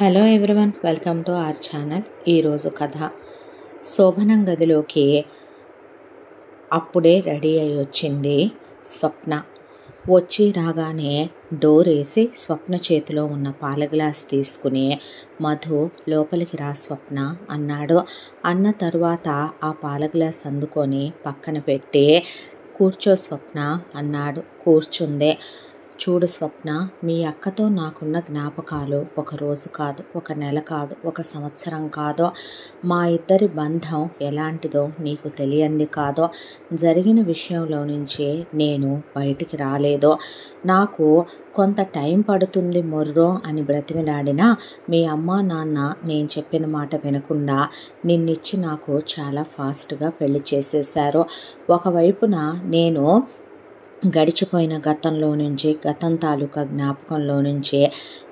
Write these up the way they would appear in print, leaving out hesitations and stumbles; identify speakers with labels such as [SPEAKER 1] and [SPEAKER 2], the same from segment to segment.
[SPEAKER 1] Hello everyone, welcome to our channel. ఈరోజు కథ. శోభనం గదిలోకి అప్పుడే రెడీ అయి వచ్చింది స్వప్న. వచ్చి రాగానే డోర్ వేసి స్వప్న చేతిలో ఉన్న పాల గ్లాస్ తీసుకుని మధు లోపలికి రా స్వప్న అన్నాడు. అన్న తరువాత ఆ పాల గ్లాస్ అందుకొని పక్కన పెట్టి కూర్చో స్వప్న అన్నాడు. కూర్చుందే. చూడు స్వప్న, మీ అక్కతో నాకున్న జ్ఞాపకాలు ఒక రోజు కాదు, ఒక నెల కాదు, ఒక సంవత్సరం కాదు. మా ఇద్దరి బంధం ఎలాంటిదో నీకు తెలియంది కాదో. జరిగిన విషయంలో నుంచి నేను బయటికి రాలేదో. నాకు కొంత టైం పడుతుంది మొర్రో అని బ్రతిమిలాడినా మీ అమ్మ నాన్న నేను చెప్పిన మాట వినకుండా నిన్నిచ్చి నాకు చాలా ఫాస్ట్గా పెళ్లి చేసేశారు. ఒకవైపున నేను గడిచిపోయిన గతంలో నుంచి, గతం తాలూకా జ్ఞాపకంలో నుంచి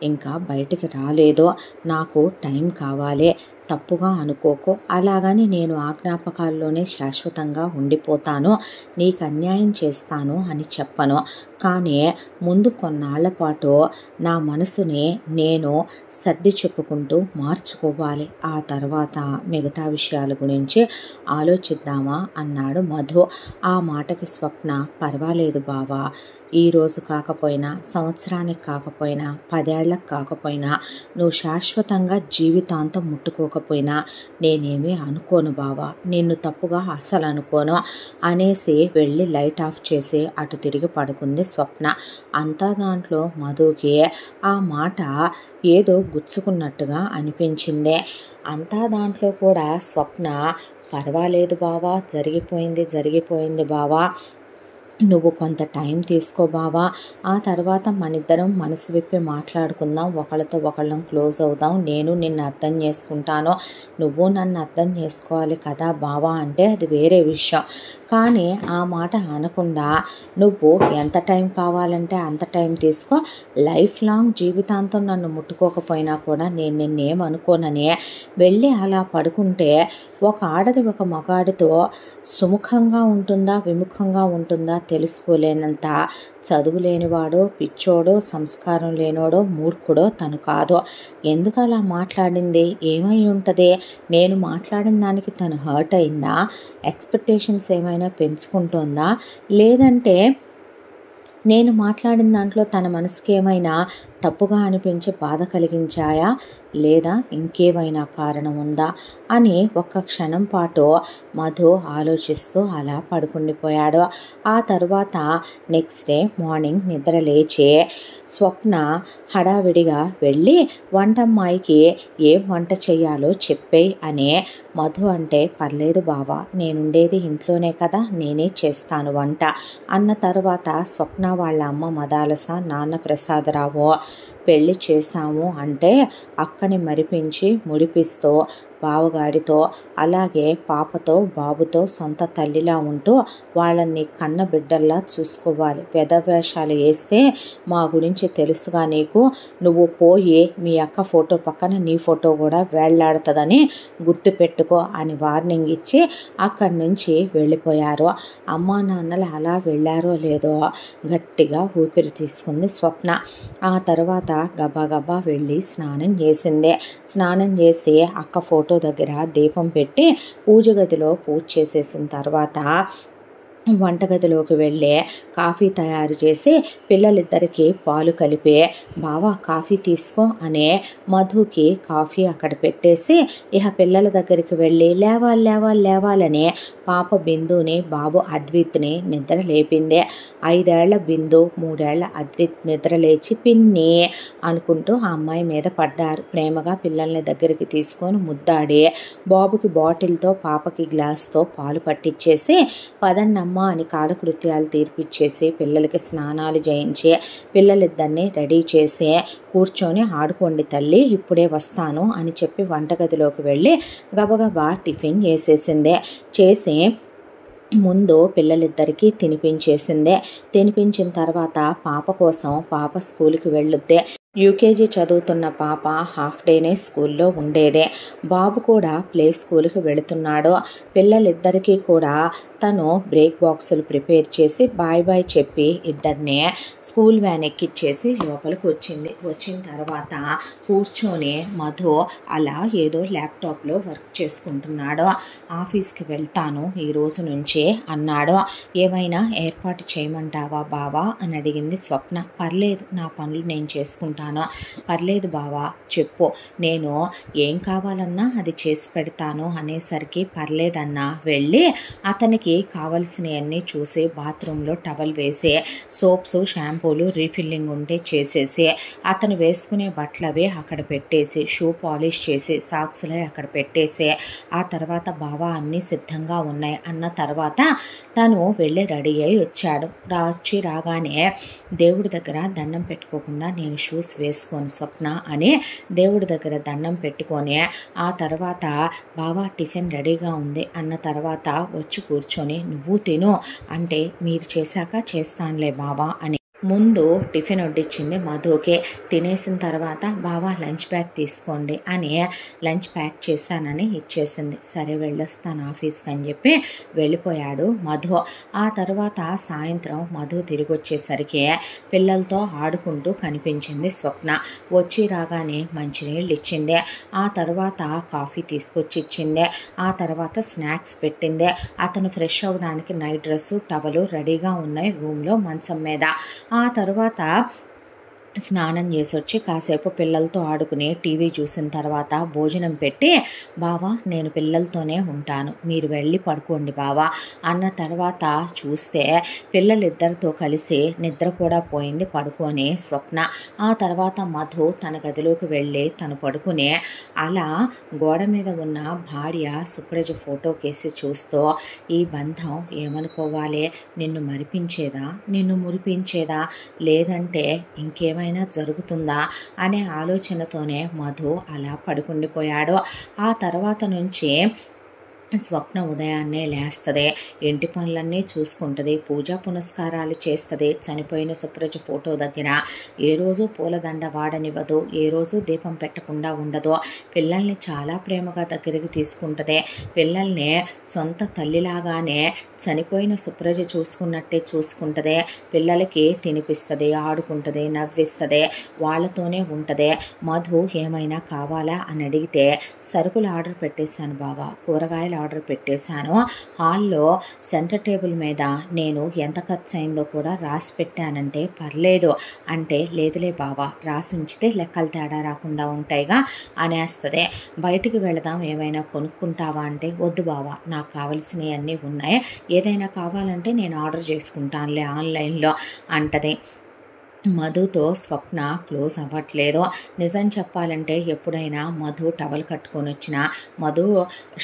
[SPEAKER 1] ఇంకా బయటికి రాలేదో. నాకు టైం కావాలి, తప్పుగా అనుకోకు. అలాగని నేను ఆ జ్ఞాపకాల్లోనే శాశ్వతంగా ఉండిపోతాను, నీకు అన్యాయం చేస్తాను అని చెప్పను. కానీ ముందు కొన్నాళ్ల పాటు నా మనసుని నేను సర్ది చెప్పుకుంటూ మార్చుకోవాలి. ఆ తర్వాత మిగతా విషయాల గురించి ఆలోచిద్దామా అన్నాడు మధు. ఆ మాటకి స్వప్న, పర్వాలేదు బావా, ఈరోజు కాకపోయినా, సంవత్సరానికి కాకపోయినా, 10 ఏళ్ళకి కాకపోయినా, నువ్వు శాశ్వతంగా జీవితాంతం ముట్టుకోకపోయినా నేనేమీ అనుకోను బావా, నిన్ను తప్పుగా అసలు అనుకోను అనేసి వెళ్ళి లైట్ ఆఫ్ చేసి అటు తిరిగి పడుకుంది స్వప్న. అంతా దాంట్లో మధుకి ఆ మాట ఏదో గుచ్చుకున్నట్టుగా అనిపించింది. అంతా దాంట్లో కూడా స్వప్న, పర్వాలేదు బావా, జరిగిపోయింది బావా, నువ్వు కొంత టైం తీసుకో బావా, ఆ తర్వాత మనిద్దరం మనసు విప్పి మాట్లాడుకుందాం, ఒకళ్ళతో ఒకళ్ళం క్లోజ్ అవుదాం, నేను నిన్ను అర్థం చేసుకుంటాను, నువ్వు నన్ను అర్థం చేసుకోవాలి కదా బావా అంటే అది వేరే విషయం. కానీ ఆ మాట అనకుండా నువ్వు ఎంత టైం కావాలంటే అంత టైం తీసుకో, లైఫ్ లాంగ్ జీవితాంతం నన్ను ముట్టుకోకపోయినా కూడా నేను నిన్నేమనుకోనని వెళ్ళి అలా పడుకుంటే ఒక ఆడది ఒక మగాడితో సుముఖంగా ఉంటుందా, విముఖంగా ఉంటుందా తెలుసుకోలేనంత చదువు లేనివాడో, పిచ్చోడో, సంస్కారం లేనోడో, మూర్ఖుడో తను కాదు. ఎందుకు అలా మాట్లాడింది? ఏమై ఉంటుంది? నేను మాట్లాడిన దానికి తను హర్ట్ అయిందా? ఎక్స్పెక్టేషన్స్ ఏమైనా పెంచుకుంటుందా? లేదంటే నేను మాట్లాడిన దాంట్లో తన మనసుకి ఏమైనా తప్పుగా అనిపించి బాధ కలిగించాయా? లేదా ఇంకేమైనా కారణం ఉందా అని ఒక్క క్షణం పాటు మధు ఆలోచిస్తూ అలా పడుకుండిపోయాడు. ఆ తర్వాత నెక్స్ట్ డే మార్నింగ్ నిద్ర లేచి స్వప్న హడావిడిగా వెళ్ళి వంటమ్మాయికి ఏం వంట చెయ్యాలో చెప్పేయి అని మధు అంటే, పర్లేదు బావా, నేనుండేది ఇంట్లోనే కదా, నేనే చేస్తాను వంట అన్న తర్వాత స్వప్న వాళ్ళ అమ్మ మదాలస, నాన్న ప్రసాదరావు పెళ్లి చేశాము అంటే అక్కని మరిపించి ముడిపిస్తూ బావగాడితో, అలాగే పాపతో బాబుతో సొంత తల్లిలా ఉంటూ వాళ్ళని కన్న బిడ్డల్లా చూసుకోవాలి. వేషాలు వేస్తే మా గురించి తెలుసుగా నీకు, నువ్వు పోయి మీ అక్క ఫోటో పక్కన నీ ఫోటో కూడా వేళ్లాడుతుందని గుర్తుపెట్టుకో అని వార్నింగ్ ఇచ్చి అక్కడి నుంచి వెళ్ళిపోయారు. అమ్మా నాన్నలు అలా వెళ్ళారో లేదో గట్టిగా ఊపిరి తీసుకుంది స్వప్న. ఆ తర్వాత గబా వెళ్ళి స్నానం చేసింది. స్నానం చేసి అక్క ఫోటో దగ్గర దీపం పెట్టి పూజ గదిలో పూజ చేసేసిన తర్వాత వంటగదిలోకి వెళ్ళి కాఫీ తయారు చేసి పిల్లలిద్దరికీ పాలు కలిపి, బావా కాఫీ తీసుకో అనే మధుకి కాఫీ అక్కడ పెట్టేసి ఇక పిల్లల దగ్గరికి వెళ్ళి లేవాలని పాప బిందుని, బాబు అద్విత్ని నిద్ర లేపింది. 5 ఏళ్ల బిందు, 3 ఏళ్ల అద్విత్ నిద్ర లేచి పిన్ని అనుకుంటూ ఆ అమ్మాయి మీద పడ్డారు. ప్రేమగా పిల్లల్ని దగ్గరికి తీసుకొని ముద్దాడి బాబుకి బాటిల్తో, పాపకి గ్లాస్తో పాలు పట్టించేసి పదన్నమ్మ అని కాలకృత్యాలు తీర్పిచ్చేసి పిల్లలకి స్నానాలు చేయించి పిల్లలిద్దరిని రెడీ చేసి కూర్చొని, ఆడుకోండి తల్లి, ఇప్పుడే వస్తాను అని చెప్పి వంటగదిలోకి వెళ్ళి గబగబా టిఫిన్ చేసేసింది. చేసి ముందు పిల్లలిద్దరికీ తినిపించేసిందే. తినిపించిన తర్వాత పాప కోసం, పాప స్కూల్కి వెళ్ళొద్దే యూకేజీ చదువుతున్న పాప హాఫ్ డేనే స్కూల్లో ఉండేదే. బాబు కూడా ప్లే స్కూల్కి వెళుతున్నాడు. పిల్లలిద్దరికీ కూడా తను బ్రేక్ బాక్సులు ప్రిపేర్ చేసి బాయ్ బాయ్ చెప్పి ఇద్దరిని స్కూల్ వ్యాన్ ఎక్కిచ్చేసి లోపలికి వచ్చింది. వచ్చిన తర్వాత కూర్చొని మధు అలా ఏదో ల్యాప్టాప్లో వర్క్ చేసుకుంటున్నాడు. ఆఫీస్కి వెళ్తాను ఈ రోజు నుంచే అన్నాడు. ఏమైనా ఏర్పాటు చేయమంటావా బావా అని అడిగింది స్వప్న. పర్లేదు, నా పనులు నేను చేసుకుంటాను. పర్లేదు బావా, చెప్పు, నేను ఏం కావాలన్నా అది చేసి పెడతాను అనేసరికి పర్లేదన్నా వెళ్ళి అతనికి కావలసినవన్నీ చూసి బాత్రూంలో టవల్ వేసి సోప్స్ షాంపూలు రీఫిల్లింగ్ ఉంటే చేసేసి అతను వేసుకునే బట్టలవి అక్కడ పెట్టేసి షూ పాలిష్ చేసి సాక్స్లే అక్కడ పెట్టేసి ఆ తర్వాత బావా అన్నీ సిద్ధంగా ఉన్నాయి అన్న తర్వాత తను వెళ్ళి రెడీ అయి వచ్చాడు. రాగానే దేవుడి దగ్గర దండం పెట్టుకోకుండా నేను షూస్ వేసుకోను స్వప్న అని దేవుడి దగ్గర దండం పెట్టుకొని ఆ తర్వాత బావా టిఫిన్ రెడీగా ఉంది అన్న తర్వాత వచ్చి కూర్చొని నువ్వు తిను అంటే మీరు చేశాక చేస్తానులే బావా అని ముందు టిఫిన్ వడ్డించింది మధుకే. తినేసిన తర్వాత బావా లంచ్ బ్యాగ్ తీసుకోండి అని లంచ్ ప్యాక్ చేశానని ఇచ్చేసింది. సరే వెళ్ళొస్తాను ఆఫీస్కి అని చెప్పి వెళ్ళిపోయాడు మధు. ఆ తర్వాత సాయంత్రం మధు తిరిగి వచ్చేసరికి పిల్లలతో ఆడుకుంటూ కనిపించింది స్వప్న. వచ్చి రాగానే మంచినీళ్ళు ఇచ్చింది. ఆ తర్వాత కాఫీ తీసుకొచ్చి ఇచ్చింది. ఆ తర్వాత స్నాక్స్ పెట్టింది. అతను ఫ్రెష్ అవ్వడానికి నైట్ డ్రెస్సు టవలు రెడీగా ఉన్నాయి రూమ్లో మంచం మీద. ఆ తర్వాత స్నానం చేసి వచ్చి కాసేపు పిల్లలతో ఆడుకుని టీవీ చూసిన తర్వాత భోజనం పెట్టి బావా నేను పిల్లలతోనే ఉంటాను, మీరు వెళ్ళి పడుకోండి బావా అన్న తర్వాత చూస్తే పిల్లలిద్దరితో కలిసి నిద్ర కూడా పోయింది పడుకొని స్వప్న. ఆ తర్వాత మధు తన గదిలోకి వెళ్ళి తను పడుకుని అలా గోడ మీద ఉన్న భార్య సుప్రజ ఫోటో కేసి చూస్తూ ఈ బంధం ఏమనుకోవాలి, నిన్ను మరిపించేదా నిన్ను మురిపించేదా లేదంటే ఇంకేమైనా జరుగుతుందా అనే ఆలోచనతోనే మధు అలా పడుకుండిపోయాడు. ఆ తర్వాత నుంచి స్వప్న ఉదయాన్నే లేస్తుంది, ఇంటి పనులన్నీ చూసుకుంటుంది, పూజా పునస్కారాలు చేస్తుంది. చనిపోయిన సుప్రజ ఫోటో దగ్గర ఏ రోజు పూలదండ వాడనివ్వదు, ఏ రోజు దీపం పెట్టకుండా ఉండదు. పిల్లల్ని చాలా ప్రేమగా దగ్గరికి తీసుకుంటుంది. పిల్లల్ని సొంత తల్లిలాగానే చనిపోయిన సుప్రజ చూసుకున్నట్టే చూసుకుంటుంది. పిల్లలకి తినిపిస్తుంది, ఆడుకుంటుంది, నవ్విస్తుంది, వాళ్ళతోనే ఉంటుంది. మధు ఏమైనా కావాలా అని అడిగితే సరుకులు ఆర్డర్ పెట్టేశాను బావా, కూరగాయలు ఆర్డర్ పెట్టేశాను, హాల్లో సెంటర్ టేబుల్ మీద నేను ఎంత ఖర్చు అయిందో కూడా రాసి పెట్టానంటే పర్లేదు అంటే లేదులే బావా రాసి ఉంచితే లెక్కలు తేడా రాకుండా ఉంటాయిగా అనేస్తుంది. బయటికి వెళదాం ఏమైనా కొనుక్కుంటావా అంటే వద్దు బావా నాకు కావలసినవి అన్నీ ఉన్నాయి, ఏదైనా కావాలంటే నేను ఆర్డర్ చేసుకుంటానులే ఆన్లైన్లో అంటది. మధుతో స్వప్న క్లోజ్ అవ్వట్లేదు. నిజం చెప్పాలంటే ఎప్పుడైనా మధు టవల్ కట్టుకొని వచ్చినా మధు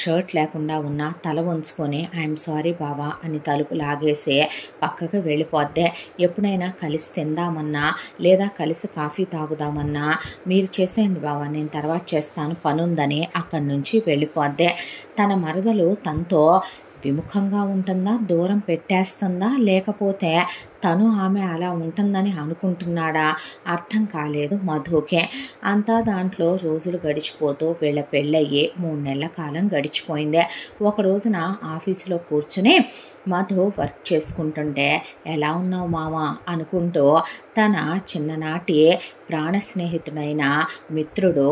[SPEAKER 1] షర్ట్ లేకుండా ఉన్నా తల వంచుకొని ఐఎమ్ సారీ బావా అని తలుపు లాగేసి పక్కకు వెళ్ళిపోద్దే. ఎప్పుడైనా కలిసి తిందామన్నా లేదా కలిసి కాఫీ తాగుదామన్నా మీరు చేసేయండి బావా నేను తర్వాత చేస్తాను పనుందని అక్కడి నుంచి వెళ్ళిపోద్దే. తన మరదలు తనతో విముఖంగా ఉంటుందా, దూరం పెట్టేస్తుందా, లేకపోతే తను ఆమె అలా ఉంటుందని అనుకుంటున్నాడా అర్థం కాలేదు మధుకే. అంతా దాంట్లో రోజులు గడిచిపోతూ వీళ్ళ పెళ్ళయ్యి 3 నెలల కాలం గడిచిపోయింది. ఒక రోజున ఆఫీసులో కూర్చుని మధు వర్క్ చేసుకుంటుంటే ఎలా ఉన్నావు మావా అనుకుంటూ తన చిన్ననాటి ప్రాణ స్నేహితుడైన మిత్రుడు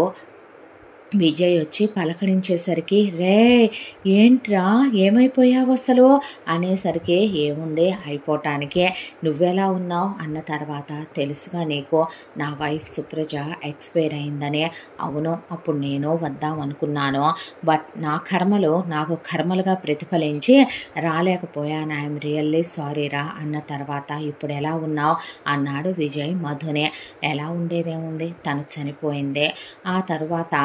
[SPEAKER 1] విజయ్ వచ్చి పలకరించేసరికి రే ఏంట్రా ఏమైపోయావు అసలు అనేసరికి ఏముంది అయిపోవటానికే, నువ్వెలా ఉన్నావు అన్న తర్వాత తెలుసుగా నీకు నా వైఫ్ సుప్రజ ఎక్స్పైర్ అయిందని. అవును అప్పుడు నేను వద్దాం అనుకున్నాను, బట్ నా కర్మలు నాకు కర్మలుగా ప్రతిఫలించి రాలేకపోయాను, ఐఎమ్ రియల్లీ సారీ రా అన్న తర్వాత ఇప్పుడు ఎలా ఉన్నావు అన్నాడు విజయ్ మధునే. ఎలా ఉండేదేముంది, తను చనిపోయిందే. ఆ తర్వాత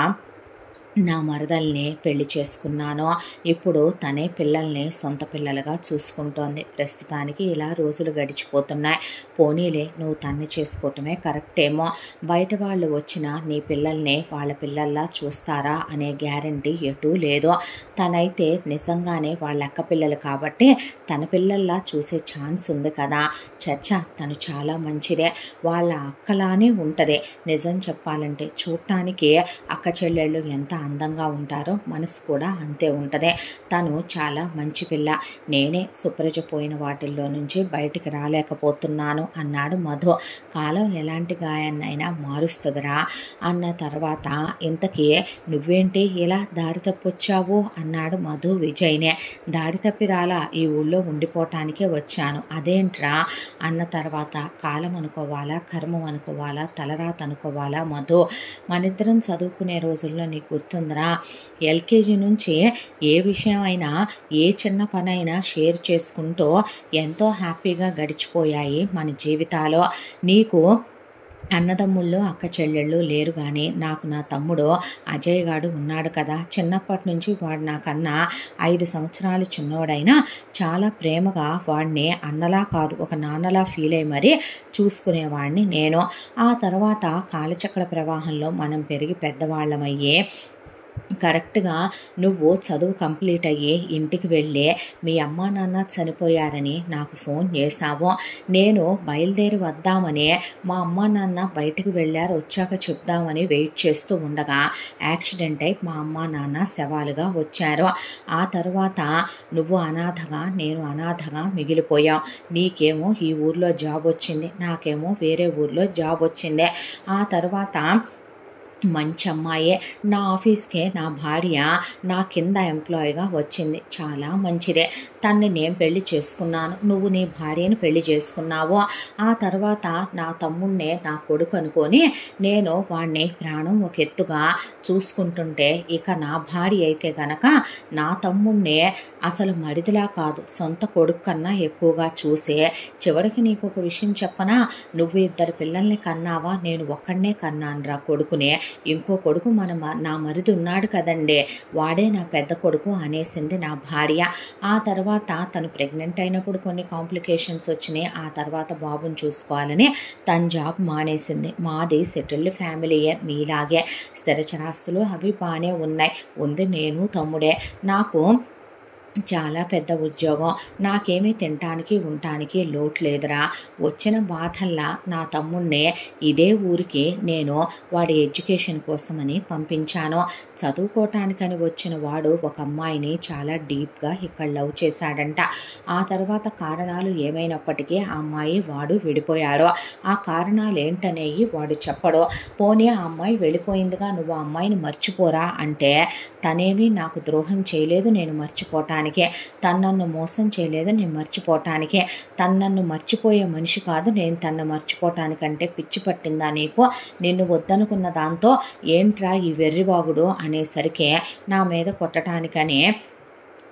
[SPEAKER 1] నా మరదల్ని పెళ్లి చేసుకున్నాను. ఇప్పుడు తనే పిల్లల్ని సొంత పిల్లలుగా చూసుకుంటోంది. ప్రస్తుతానికి ఇలా రోజులు గడిచిపోతున్నాయి. పోనీలే, నువ్వు తన్ని చేసుకోవటమే కరెక్టేమో. బయట వాళ్ళు వచ్చినా నీ పిల్లల్ని వాళ్ళ పిల్లల్లా చూస్తారా అనే గ్యారంటీ ఎటూ లేదు. తనైతే నిజంగానే వాళ్ళ అక్క పిల్లలు కాబట్టి తన పిల్లల్లా చూసే ఛాన్స్ ఉంది కదా. చచ్చా, తను చాలా మంచిదే. వాళ్ళ అక్కలానే ఉంటుంది. నిజం చెప్పాలంటే చూడటానికి అక్క చెల్లెళ్ళు ఎంత అందంగా ఉంటారో మనసు కూడా అంతే ఉంటుంది. తను చాలా మంచి పిల్ల. నేనే సుప్రజ పోయిన వాటిల్లో నుంచి బయటికి రాలేకపోతున్నాను అన్నాడు మధు. కాలం ఎలాంటి గాయాన్నైనా మారుస్తుందిరా అన్న తర్వాత, ఇంతకీ నువ్వేంటి ఇలా దారి తప్పొచ్చావు అన్నాడు మధు విజయ్నే. దారి తప్పి రాలా, ఈ ఊళ్ళో ఉండిపోవటానికే వచ్చాను. అదేంట్రా అన్న తర్వాత, కాలం అనుకోవాలా, కర్మం అనుకోవాలా, తలరాత అనుకోవాలా మధు, మనిద్దరం చదువుకునే రోజుల్లో నీకు గుర్తుందిరా, ఎల్కేజీ నుంచి ఏ విషయం అయినా, ఏ చిన్న పనైనా షేర్ చేసుకుంటూ ఎంతో హ్యాపీగా గడిచిపోయాయి మన జీవితాలు. నీకు అన్నదమ్ముళ్ళు అక్క చెల్లెళ్ళు లేరు, కానీ నాకు నా తమ్ముడు అజయ్ గాడు ఉన్నాడు కదా. చిన్నప్పటి నుంచి వాడు నాకన్నా 5 సంవత్సరాలు చిన్నోడైనా చాలా ప్రేమగా వాడిని అన్నలా కాదు ఒక నాన్నలా ఫీల్ అయ్యి మరీ చూసుకునేవాడిని నేను. ఆ తర్వాత కాలచక్ర ప్రవాహంలో మనం పెరిగి పెద్దవాళ్ళమయ్యే కరెక్ట్గా నువ్వు చదువు కంప్లీట్ అయ్యి ఇంటికి వెళ్ళి మీ అమ్మా నాన్న చనిపోయారని నాకు ఫోన్ చేశావు. నేను బయలుదేరి వద్దామని మా అమ్మా నాన్న బయటికి వెళ్ళారు, వచ్చాక చెప్దామని వెయిట్ చేస్తూ ఉండగా యాక్సిడెంట్ అయి మా అమ్మా నాన్న శవాలుగా వచ్చారు. ఆ తర్వాత నువ్వు అనాథగా, నేను అనాథగా మిగిలిపోయాం. నీకేమో ఈ ఊర్లో జాబ్ వచ్చింది, నాకేమో వేరే ఊర్లో జాబ్ వచ్చింది. ఆ తర్వాత మంచి అమ్మాయే, నా ఆఫీస్కే నా భార్య నా కింద ఎంప్లాయీగా వచ్చింది. చాలా మంచిదే. తన్ని నేను పెళ్లి చేసుకున్నాను, నువ్వు నీ భార్యను పెళ్లి చేసుకున్నావు. ఆ తర్వాత నా తమ్ముణ్ణే నా కొడుకు అనుకొని నేను వాడిని ప్రాణం ఒక ఎత్తుగా చూసుకుంటుంటే, ఇక నా భార్య అయితే గనక నా తమ్ముణ్ణే అసలు మరిదిలా కాదు సొంత కొడుకు కన్నా ఎక్కువగా చూసే, చివరికి నీకు ఒక విషయం చెప్పనా, నువ్వు 2 పిల్లల్ని కన్నావా, నేను ఒక్కడనే కన్నానురా కొడుకునే. ఇంకో కొడుకు నా మరిది ఉన్నాడు కదండి, వాడే నా పెద్ద కొడుకు అనేసింది నా భార్య. ఆ తర్వాత తను ప్రెగ్నెంట్ అయినప్పుడు కొన్ని కాంప్లికేషన్స్ వచ్చినాయి. ఆ తర్వాత బాబుని చూసుకోవాలని తన జాబ్ మానేసింది. మాది సెటిల్డ్ ఫ్యామిలీయే, మీలాగే స్థిరచరాస్తులు అవి బాగానే ఉన్నాయి. ఉంది నేను తమ్ముడే. నాకు చాలా పెద్ద ఉద్యోగం, నాకేమీ తినటానికి ఉండటానికి లోటు లేదురా. వచ్చిన బాధల్లా నా తమ్ముణ్ణే ఇదే ఊరికి నేను వాడి ఎడ్యుకేషన్ కోసమని పంపించాను. చదువుకోవటానికని వచ్చిన వాడు ఒక అమ్మాయిని చాలా డీప్గా ఇక్కడ లవ్ చేశాడంట. ఆ తర్వాత కారణాలు ఏమైనప్పటికీ ఆ అమ్మాయి వాడు విడిపోయారు. ఆ కారణాలు ఏంటనేవి వాడు చెప్పడు. పోనీ ఆ అమ్మాయి వెళ్ళిపోయిందిగా, నువ్వు ఆ అమ్మాయిని మర్చిపోరా అంటే, తనేమీ నాకు ద్రోహం చేయలేదు, నేను మర్చిపోవటానికి, తను నన్ను మోసం చేయలేదు, నేను మర్చిపోవటానికే, తను నన్ను మర్చిపోయే మనిషి కాదు, నేను తన్ను మర్చిపోవటానికంటే పిచ్చి పట్టిందా నీకు, నిన్ను వద్దనుకున్న దాంతో ఏంట్రా ఈ వెర్రివాగుడు అనేసరికి నా మీద కొట్టడానికనే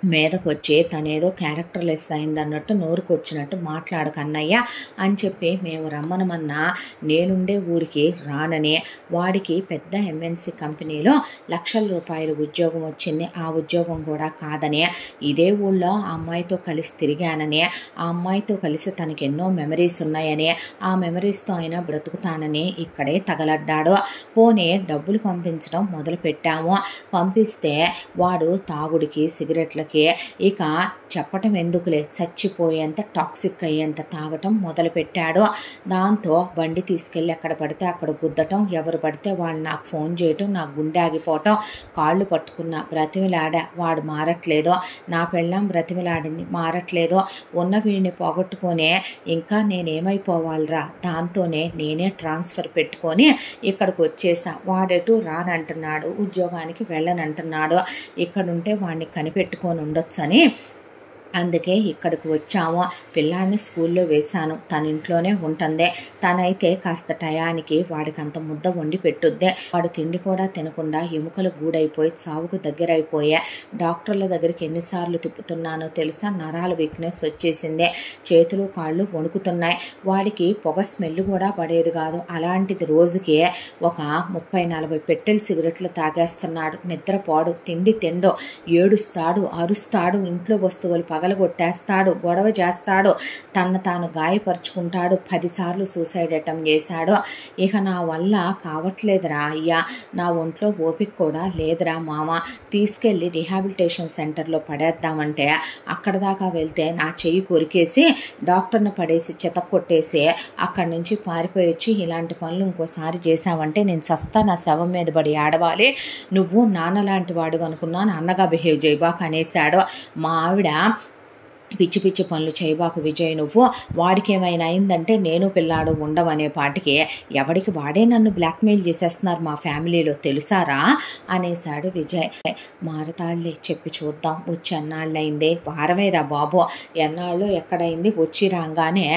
[SPEAKER 1] మీదకొచ్చి తనేదో క్యారెక్టర్లెస్ అయిందన్నట్టు నోరుకొచ్చినట్టు మాట్లాడకన్నయ్య అని చెప్పి మేము రమ్మనమన్నా నేనుండే ఊరికి రానని, వాడికి పెద్ద ఎంఎన్సి కంపెనీలో ₹1,00,000 ఉద్యోగం వచ్చింది. ఆ ఉద్యోగం కూడా కాదని, ఇదే ఊళ్ళో ఆ అమ్మాయితో కలిసి తిరిగానని, ఆ అమ్మాయితో కలిసి తనకి ఎన్నో మెమరీస్ ఉన్నాయని, ఆ మెమరీస్తో అయినా బ్రతుకుతానని ఇక్కడే తగలడ్డాడు. పోనీ డబ్బులు పంపించడం మొదలుపెట్టాము. పంపిస్తే వాడు తాగుడికి, సిగరెట్లకి, ఇక చెప్పటం ఎందుకులే, చచ్చిపోయేంత టాక్సిక్ అయ్యేంత తాగటం మొదలుపెట్టాడు. దాంతో బండి తీసుకెళ్ళి ఎక్కడ పడితే అక్కడ గుద్దటం, ఎవరు పడితే వాళ్ళు నాకు ఫోన్ చేయటం, నాకు గుండె ఆగిపోవటం, కాళ్ళు పట్టుకున్నా, బ్రతిమిలాడా, వాడు మారట్లేదో, నా పెళ్ళాం బ్రతిమిలాడింది మారట్లేదో, ఉన్న వీడిని పోగొట్టుకొనే ఇంకా నేనేమైపోవాలిరా, దాంతోనే నేనే ట్రాన్స్ఫర్ పెట్టుకొని ఇక్కడికి వచ్చేసా. వాడెటు రానంటున్నాడు, ఉద్యోగానికి వెళ్ళనంటున్నాడు, ఇక్కడుంటే వాడిని కనిపెట్టుకొని ఉండొచ్చని అందుకే ఇక్కడికి వచ్చాము. పిల్లాడిని స్కూల్లో వేశాను. తన ఇంట్లోనే ఉంటుంది. తనైతే కాస్త టయానికి వాడికి అంత ముద్ద వండి పెట్టుద్దే. వాడు తిండి కూడా తినకుండా ఎముకలు గూడైపోయి చావుకు దగ్గరైపోయా. డాక్టర్ల దగ్గరికి ఎన్నిసార్లు తిప్పుతున్నానో తెలుసా? నరాల వీక్నెస్ వచ్చేసిందే. చేతులు కాళ్ళు వణుకుతున్నాయి. వాడికి పొగ స్మెల్ కూడా పడేది కాదు. అలాంటిది రోజుకి ఒక 30-40 పెట్టెలు సిగరెట్లు తాగేస్తున్నాడు. నిద్రపోడు, తిండి తిండో, ఏడుస్తాడు, అరుస్తాడు, ఇంట్లో వస్తువులు పగలగొట్టేస్తాడు, గొడవ చేస్తాడు, తను తాను గాయపరుచుకుంటాడు. 10 సార్లు సూసైడ్ అటెంప్ట్ చేశాడు. ఇక నా వల్ల కావట్లేదురా అయ్యా, నా ఒంట్లో ఓపిక కూడా లేదురా మామ, తీసుకెళ్ళి రీహాబిలిటేషన్ సెంటర్లో పడేద్దామంటే అక్కడ దాకా వెళ్తే నా చెయ్యి కొరికేసి డాక్టర్ని పడేసి చెతక్కొట్టేసి అక్కడి నుంచి పారిపోయి వచ్చి ఇలాంటి పనులు ఇంకోసారి చేశావంటే నేను చస్తా, నా శవం మీద పడి ఆడవాలి, నువ్వు నాన్న లాంటి వాడు అనుకున్నాను, అన్నగా బిహేవ్ చేయబాక అనేశాడు. మా ఆవిడ పిచ్చి పిచ్చి పనులు చేయబాకు విజయ్, నువ్వు వాడికి ఏమైనా అయిందంటే నేను పిల్లాడు ఉండవనే పాటికి ఎవడికి వాడే నన్ను బ్లాక్మెయిల్ చేసేస్తున్నారు మా ఫ్యామిలీలో తెలుసారా అనేశాడు విజయ్. మారతాళ్లే, చెప్పి చూద్దాం, వచ్చి ఎన్నాళ్ళయిందే, వారమేరా బాబు, ఎన్నాళ్ళు ఎక్కడైంది, వచ్చి రాగానే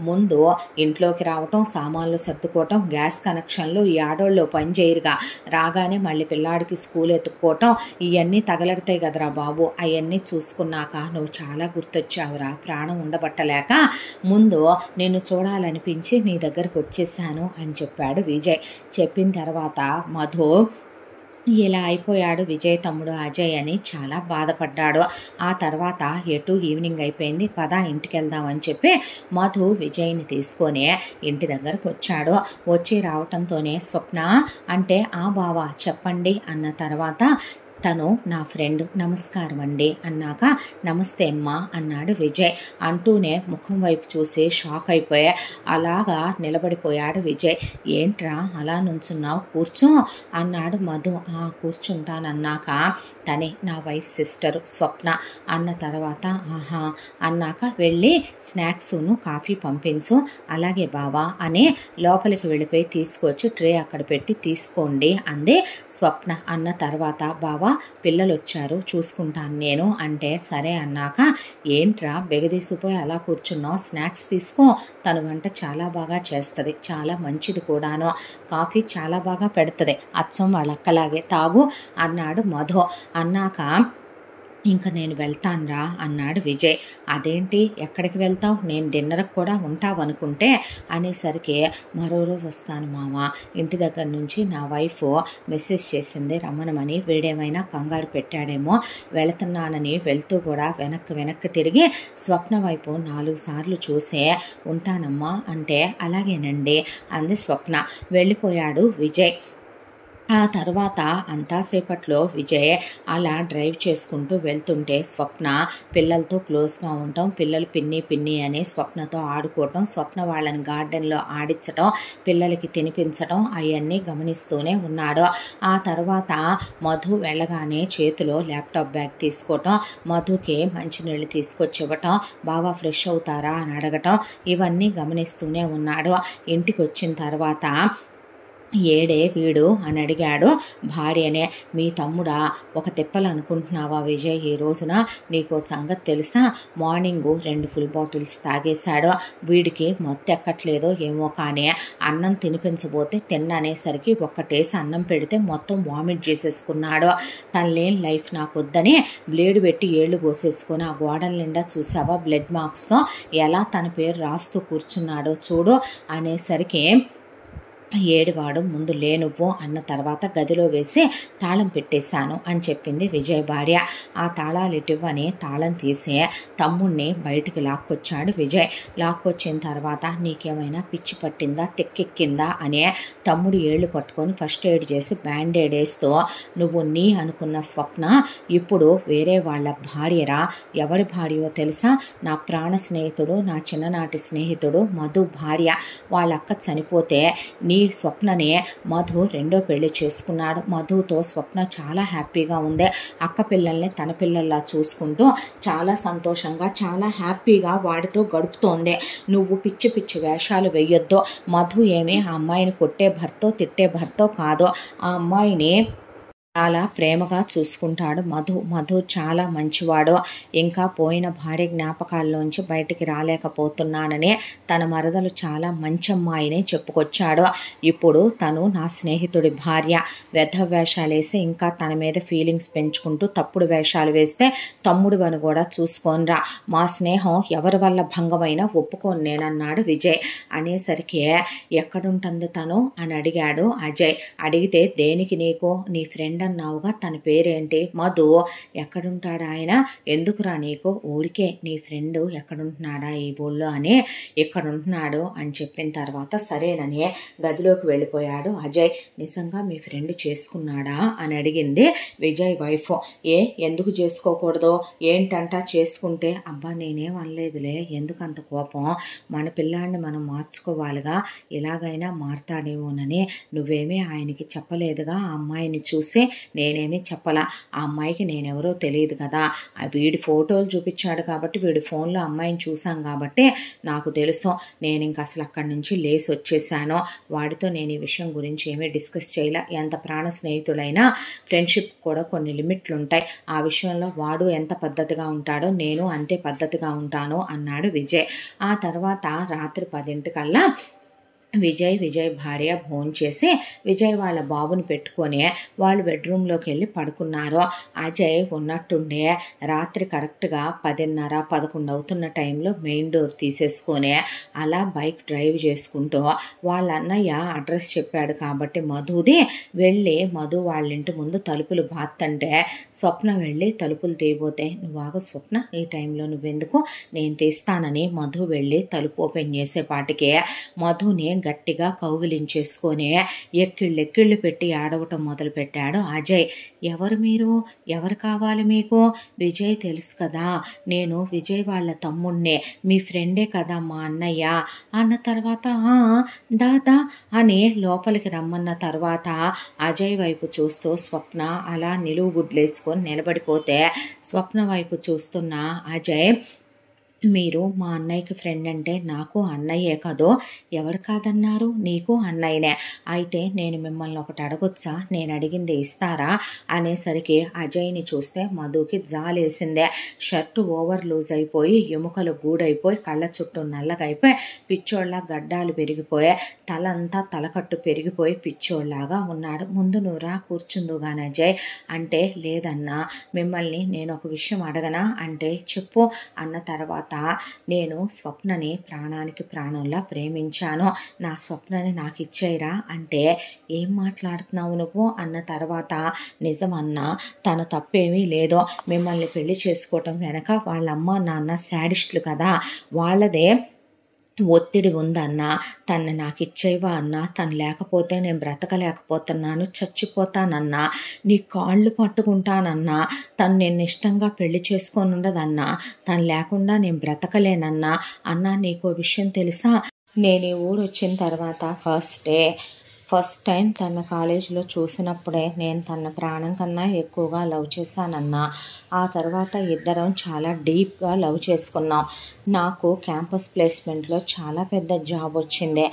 [SPEAKER 1] ముందు ఇంట్లోకి రావటం, సామాన్లు సర్దుకోవటం, గ్యాస్ కనెక్షన్లు, ఈ ఆడోళ్ళు పని చేయరుగా, రాగానే మళ్ళీ పిల్లాడికి స్కూల్ ఎత్తుక్కోవటం, ఇవన్నీ తగలడతాయి కదరా బాబు, అవన్నీ చూసుకున్నాక నువ్వు చాలా వచ్చావురా, ప్రాణం ఉండబట్టలేక ముందు నిన్ను చూడాలనిపించి నీ దగ్గరకు వచ్చేసాను అని చెప్పాడు విజయ్. చెప్పిన తర్వాత మధు ఇలా అయిపోయాడు విజయ్ తమ్ముడు అజయ్ అని చాలా బాధపడ్డాడు. ఆ తర్వాత ఎటు ఈవినింగ్ అయిపోయింది, పద ఇంటికి వెళ్దామని చెప్పి మధు విజయ్ని తీసుకొని ఇంటి దగ్గరకు వచ్చాడు. వచ్చి రావటంతోనే స్వప్న అంటే ఆ బావా చెప్పండి అన్న తర్వాత తను నా ఫ్రెండ్, నమస్కారం అండి అన్నాక నమస్తే అమ్మా అన్నాడు విజయ్. అంటూనే ముఖం వైపు చూసి షాక్ అయిపోయా. అలాగా నిలబడిపోయాడు విజయ్. ఏంట్రా అలా నుంచున్నావు, కూర్చో అన్నాడు మధు. కూర్చుంటానన్నాక తనే నా వైఫ్ సిస్టరు స్వప్న అన్న తర్వాత ఆహా అన్నాక వెళ్ళి స్నాక్స్ను కాఫీ పంపించు, అలాగే బావా అని లోపలికి వెళ్ళిపోయి తీసుకొచ్చి ట్రే అక్కడ పెట్టి తీసుకోండి అంది స్వప్న. అన్న తర్వాత బావా పిల్లలు వచ్చారు చూసుకుంటాను నేను అంటే సరే అన్నాక ఏంట్రా బెగదీసిపోయి అలా కూర్చున్నావు, స్నాక్స్ తీసుకో, తను వంట చాలా బాగా చేస్తుంది, చాలా మంచిది కూడాను, కాఫీ చాలా బాగా పెడుతుంది, అచ్చం వాళ్ళక్కలాగే, తాగు అన్నాడు మధు. అన్నాక ఇంకా నేను వెళ్తానురా అన్నాడు విజయ్. అదేంటి ఎక్కడికి వెళ్తావు, నేను డిన్నర్కి కూడా ఉంటావు అనుకుంటే అనేసరికి మరో రోజు వస్తాను మామ, ఇంటి దగ్గర నుంచి నా వైఫ్ మెసేజ్ చేసింది రమ్మనమని, వీడేమైనా కంగారు పెట్టాడేమో, వెళుతున్నానని వెళ్తూ కూడా వెనక్కి తిరిగి స్వప్న వైపు 4 సార్లు చూసే ఉంటానమ్మా అంటే అలాగేనండి అంది స్వప్న. వెళ్ళిపోయాడు విజయ్. ఆ తర్వాత అంతాసేపట్లో విజయ్ అలా డ్రైవ్ చేసుకుంటూ వెళ్తుంటే స్వప్న పిల్లలతో క్లోజ్గా ఉండటం, పిల్లలు పిన్ని అని స్వప్నతో ఆడుకోవటం, స్వప్న వాళ్ళని గార్డెన్లో ఆడించటం, పిల్లలకి తినిపించటం అవన్నీ గమనిస్తూనే ఉన్నాడు. ఆ తర్వాత మధు వెళ్ళగానే చేతిలో ల్యాప్టాప్ బ్యాగ్ తీసుకోవటం, మధుకి మంచినీళ్ళు తీసుకొచ్చి ఇవ్వటం, బాగా ఫ్రెష్ అవుతారా అని అడగటం, ఇవన్నీ గమనిస్తూనే ఉన్నాడు. ఇంటికి వచ్చిన తర్వాత ఏడే వీడు అని అడిగాడు భార్యనే. మీ తమ్ముడా ఒక తిప్పలు అనుకుంటున్నావా విజయ్, ఈ రోజున నీకో సంగతి తెలుసా, మార్నింగ్ 2 ఫుల్ బాటిల్స్ తాగేశాడు, వీడికి మొత్తం ఎక్కట్లేదో ఏమో కానీ అన్నం తినిపించబోతే తిన్ననేసరికి ఒక్కటేసి అన్నం పెడితే మొత్తం వామిట్ చేసేసుకున్నాడు. తను లేని లైఫ్ నాకు వద్దని బ్లేడు పెట్టి ఏళ్ళు కోసేసుకొని ఆ గోడల నిండా చూసావా బ్లడ్ మార్క్స్తో ఎలా తన పేరు రాస్తూ కూర్చున్నాడో చూడు అనేసరికి ఏడువాడు ముందు లేనువ్వు అన్న తర్వాత గదిలో వేసి తాళం పెట్టేశాను అని చెప్పింది విజయ్ భార్య. ఆ తాళాలు ఇటివ్వని తాళం తీసి తమ్ముడిని బయటికి లాక్కొచ్చాడు విజయ్. లాక్కొచ్చిన తర్వాత నీకేమైనా పిచ్చి పట్టిందా, తెక్కెక్కిందా అనే తమ్ముడు ఏళ్ళు పట్టుకొని ఫస్ట్ ఎయిడ్ చేసి బ్యాండేడ్ వేస్తూ నువ్వు నీ అనుకున్న స్వప్న ఇప్పుడు వేరే వాళ్ళ భార్యరా. ఎవరి భార్యో తెలుసా, నా ప్రాణ స్నేహితుడు, నా చిన్ననాటి స్నేహితుడు మధు భార్య. వాళ్ళ అక్క చనిపోతే నీ స్వప్ననే మధు 2వ పెళ్లి చేసుకున్నాడు. మధుతో స్వప్న చాలా హ్యాపీగా ఉంది. అక్క పిల్లల్ని తన పిల్లల్లా చూసుకుంటూ చాలా సంతోషంగా చాలా హ్యాపీగా వాడితో గడుపుతోంది. నువ్వు పిచ్చి పిచ్చి వేషాలు వేయొద్దు. మధు ఏమీ ఆ అమ్మాయిని కొట్టే భర్తో తిట్టే భర్తో కాదు. ఆ అమ్మాయిని చాలా ప్రేమగా చూసుకుంటాడు మధు చాలా మంచివాడు. ఇంకా పోయిన భార్య జ్ఞాపకాల్లోంచి బయటికి రాలేకపోతున్నానని తన మరదలు చాలా మంచి అమ్మాయిని చెప్పుకొచ్చాడు. ఇప్పుడు తను నా స్నేహితుడి భార్య, వ్యర్థ వేషాలేసి ఇంకా తన మీద ఫీలింగ్స్ పెంచుకుంటూ తప్పుడు వేషాలు వేస్తే తమ్ముడు అని కూడా చూసుకోనరా, మా స్నేహం ఎవరి వల్ల భంగమైనా ఒప్పుకోను నేనన్నాడు విజయ్. అనేసరికి ఎక్కడుంటుంది తను అని అడిగాడు అజయ్. అడిగితే దేనికి నీకు, నీ ఫ్రెండ్ అన్నావుగా, తన పేరేంటి? మధు. ఎక్కడుంటాడు ఆయన? ఎందుకురా నీకు, ఊరికే నీ ఫ్రెండ్ ఎక్కడుంటున్నాడా ఈ ఊళ్ళో అని. ఎక్కడుంటున్నాడు అని చెప్పిన తర్వాత సరేనని గదిలోకి వెళ్ళిపోయాడు అజయ్. నిజంగా మీ ఫ్రెండ్ చేసుకున్నాడా అని అడిగింది విజయ్ వైఫ్. ఎందుకు చేసుకోకూడదు, ఏంటంట చేసుకుంటే? అబ్బా నేనేం అనలేదులే, ఎందుకంత కోపం, మన పిల్లాడిని మనం మార్చుకోవాలిగా, ఇలాగైనా మారతాడేమోనని. నువ్వేమీ ఆయనకి చెప్పలేదుగా ఆ అమ్మాయిని చూసి? నేనేమీ చెప్పలా, ఆ అమ్మాయికి నేనెవరో తెలియదు కదా, వీడి ఫోటోలు చూపించాడు కాబట్టి, వీడి ఫోన్లో అమ్మాయిని చూసాం కాబట్టి నాకు తెలుసు. నేను ఇంక అసలు అక్కడి నుంచి లేసి వచ్చేసాను. వాడితో నేను ఈ విషయం గురించి ఏమీ డిస్కస్ చేయలే. ఎంత ప్రాణ స్నేహితుడైనా ఫ్రెండ్షిప్ కూడా కొన్ని లిమిట్లు ఉంటాయి. ఆ విషయంలో వాడు ఎంత పద్ధతిగా ఉంటాడో నేను అంతే పద్ధతిగా ఉంటాను అన్నాడు విజయ్. ఆ తర్వాత రాత్రి 10 విజయ్ భార్య భోంచేసి విజయ్ వాళ్ళ బాబుని పెట్టుకొని వాళ్ళు బెడ్రూమ్లోకి వెళ్ళి పడుకున్నారు. అజయ్ ఉన్నట్టుండే రాత్రి కరెక్ట్గా 10:30, 11 అవుతున్న టైంలో మెయిన్ డోర్ తీసేసుకొని అలా బైక్ డ్రైవ్ చేసుకుంటూ వాళ్ళ అన్నయ్య అడ్రస్ చెప్పాడు కాబట్టి మధుది వెళ్ళి మధు వాళ్ళ ఇంటి ముందు తలుపులు బాత్తంటే స్వప్న వెళ్ళి తలుపులు తీయబోతే, నువ్వాగు స్వప్న, ఈ టైంలో నువ్వెందుకు, నేను తీస్తానని మధు వెళ్ళి తలుపు ఓపెన్ చేసేపాటికి మధుని గట్టిగా కౌగిలించేసుకొని ఎక్కిళ్ళు పెట్టి ఆడవటం మొదలుపెట్టాడు అజయ్. ఎవరు మీరు, ఎవరు కావాలి మీకు? విజయ్ తెలుసు కదా, నేను విజయ్ వాళ్ళ తమ్ముణ్ణే, మీ ఫ్రెండే కదా మా అన్నయ్య అన్న తర్వాత దాదా అని లోపలికి రమ్మన్న తర్వాత అజయ్ వైపు చూస్తూ స్వప్న అలా నిలువు గుడ్లేసుకొని నిలబడిపోతే స్వప్న వైపు చూస్తున్న అజయ్, మీరు మా అన్నయ్యకి ఫ్రెండ్ అంటే నాకు అన్నయ్యే కదో, ఎవరు కాదన్నారు, నీకు అన్నయ్యనే, అయితే నేను మిమ్మల్ని ఒకటి అడగొచ్చా, నేను అడిగింది ఇస్తారా అనేసరికి అజయ్ని చూస్తే మధుకి జాలేసిందే. షర్టు ఓవర్ లూజ్ అయిపోయి ఎముకలు గూడైపోయి కళ్ళ చుట్టూ నల్లగైపోయి పిచ్చోళ్ళ గడ్డాలు పెరిగిపోయి తలంతా తలకట్టు పెరిగిపోయి పిచ్చోళ్ళలాగా ఉన్నాడు. ముందు నువ్వు రా కూర్చుందుగాని అజయ్ అంటే, లేదన్నా మిమ్మల్ని నేను ఒక విషయం అడగనా అంటే చెప్పు అన్న తర్వాత, నేను స్వప్నని ప్రాణానికి ప్రాణంలా ప్రేమించాను, నా స్వప్నని నాకు ఇచ్చేయరా అంటే, ఏం మాట్లాడుతున్నావు నువ్వు అన్న తర్వాత, నిజమన్నా తను తప్పేమీ లేదో, మిమ్మల్ని పెళ్లి చేసుకోవటం వెనక వాళ్ళ అమ్మ నాన్న శాడిస్టులు కదా, వాళ్ళదే ఒత్తిడి ఉందన్నా, తను నాకు ఇచ్చేవా అన్నా, తను లేకపోతే నేను బ్రతకలేకపోతున్నాను, చచ్చిపోతానన్నా, నీ కాళ్ళు పట్టుకుంటానన్నా, తను నేను ఇష్టంగా పెళ్లి చేసుకొని ఉండదన్నా, తను లేకుండా నేను బ్రతకలేనన్నా. అన్నా నీకో విషయం తెలుసా, నేను ఈ ఊరు వచ్చిన తర్వాత ఫస్ట్ టైం తన కాలేజీలో చూసినప్పుడే నేను తన ప్రాణం కన్నా ఎక్కువగా లవ్ చేశానన్నా. ఆ తర్వాత ఇద్దరం చాలా డీప్గా లవ్ చేసుకున్నాం. నాకు క్యాంపస్ ప్లేస్మెంట్లో చాలా పెద్ద జాబ్ వచ్చింది.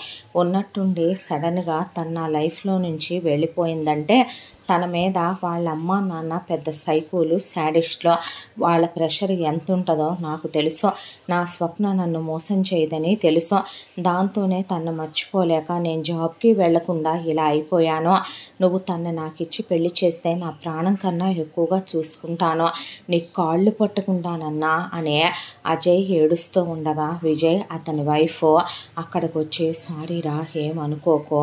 [SPEAKER 1] ఉన్నట్టుండి సడన్గా తన నా లైఫ్లో నుంచి వెళ్ళిపోయిందంటే తన మీద వాళ్ళ అమ్మ నాన్న పెద్ద సైకోలు, శాడిస్ట్లో, వాళ్ళ ప్రెషర్ ఎంత ఉంటుందో నాకు తెలుసు. నా స్వప్న నన్ను మోసం చేయదని తెలుసు. దాంతోనే తను మర్చిపోలేక నేను జాబ్కి వెళ్లకుండా ఇలా అయిపోయాను. నువ్వు తను నాకు ఇచ్చి పెళ్లి చేస్తే నా ప్రాణం కన్నా ఎక్కువగా చూసుకుంటాను, నీ కాళ్ళు పట్టుకుంటానన్నా అని అజయ్ ఏడుస్తూ ఉండగా విజయ్ అతని వైఫ్ అక్కడికి వచ్చి, సారీరా ఏమనుకోకో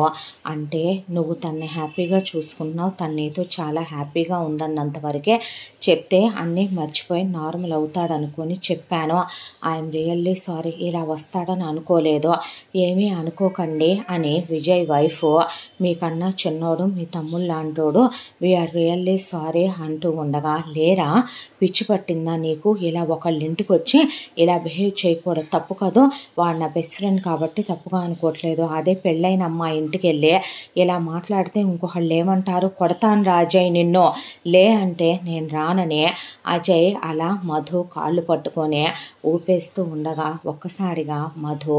[SPEAKER 1] అంటే, నువ్వు తన్ని హ్యాపీగా చూసుకుంటున్నావు, తను నీతో చాలా హ్యాపీగా ఉందన్నంతవరకే చెప్తే అన్నీ మర్చిపోయి నార్మల్ అవుతాడు అనుకొని చెప్పాను. ఐఎమ్ రియల్లీ సారీ, ఇలా వస్తాడని అనుకోలేదు, ఏమీ అనుకోకండి అని విజయ్ వైఫ్, మీకన్నా చిన్నోడు మీ తమ్ముళ్ళు లాంటోడు, వీఆర్ రియల్లీ సారీ అంటూ ఉండగా, లేరా పిచ్చి పట్టిందా నీకు, ఇలా ఒకళ్ళ ఇంటికి వచ్చి ఇలా బిహేవ్ చేయకూడదు, తప్పు కాదు, వాడు నా బెస్ట్ ఫ్రెండ్ కాబట్టి తప్పుగా అనుకోవట్లేదు, అదే పెళ్ళైన అమ్మాయి ఇంటికి వెళ్ళి ఇలా మాట్లాడితే ఇంకొకళ్ళు ఏమంటారు, కొడతాను అజయ్ నిన్ను, లే అంటే నేను రానని అజయ్ అలా మధు కాళ్ళు పట్టుకొని ఊపేస్తూ ఉండగా ఒక్కసారిగా మధు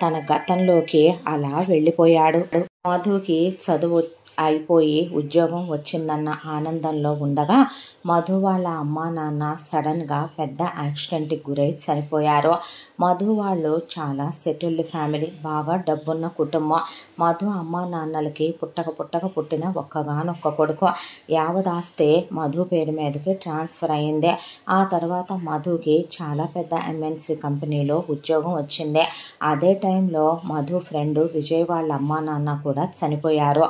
[SPEAKER 1] తన గతంలోకి అలా వెళ్ళిపోయాడు. మధుకి చదువు అయిపోయి ఉద్యోగం వచ్చిందన్న ఆనందంలో ఉండగా మధు వాళ్ళ అమ్మా నాన్న సడన్గా పెద్ద యాక్సిడెంట్కి గురై చనిపోయారు. మధు వాళ్ళు చాలా సెటిల్డ్ ఫ్యామిలీ, బాగా డబ్బున్న కుటుంబం. మధు అమ్మా నాన్నలకి పుట్టిన ఒక్కగానొక్క కొడుకు. యావదాస్తే మధు పేరు మీదకి ట్రాన్స్ఫర్ అయింది. ఆ తర్వాత మధుకి చాలా పెద్ద ఎంఎన్సి కంపెనీలో ఉద్యోగం వచ్చింది. అదే టైంలో మధు ఫ్రెండ్ విజయ్ వాళ్ళ అమ్మా నాన్న కూడా చనిపోయారు.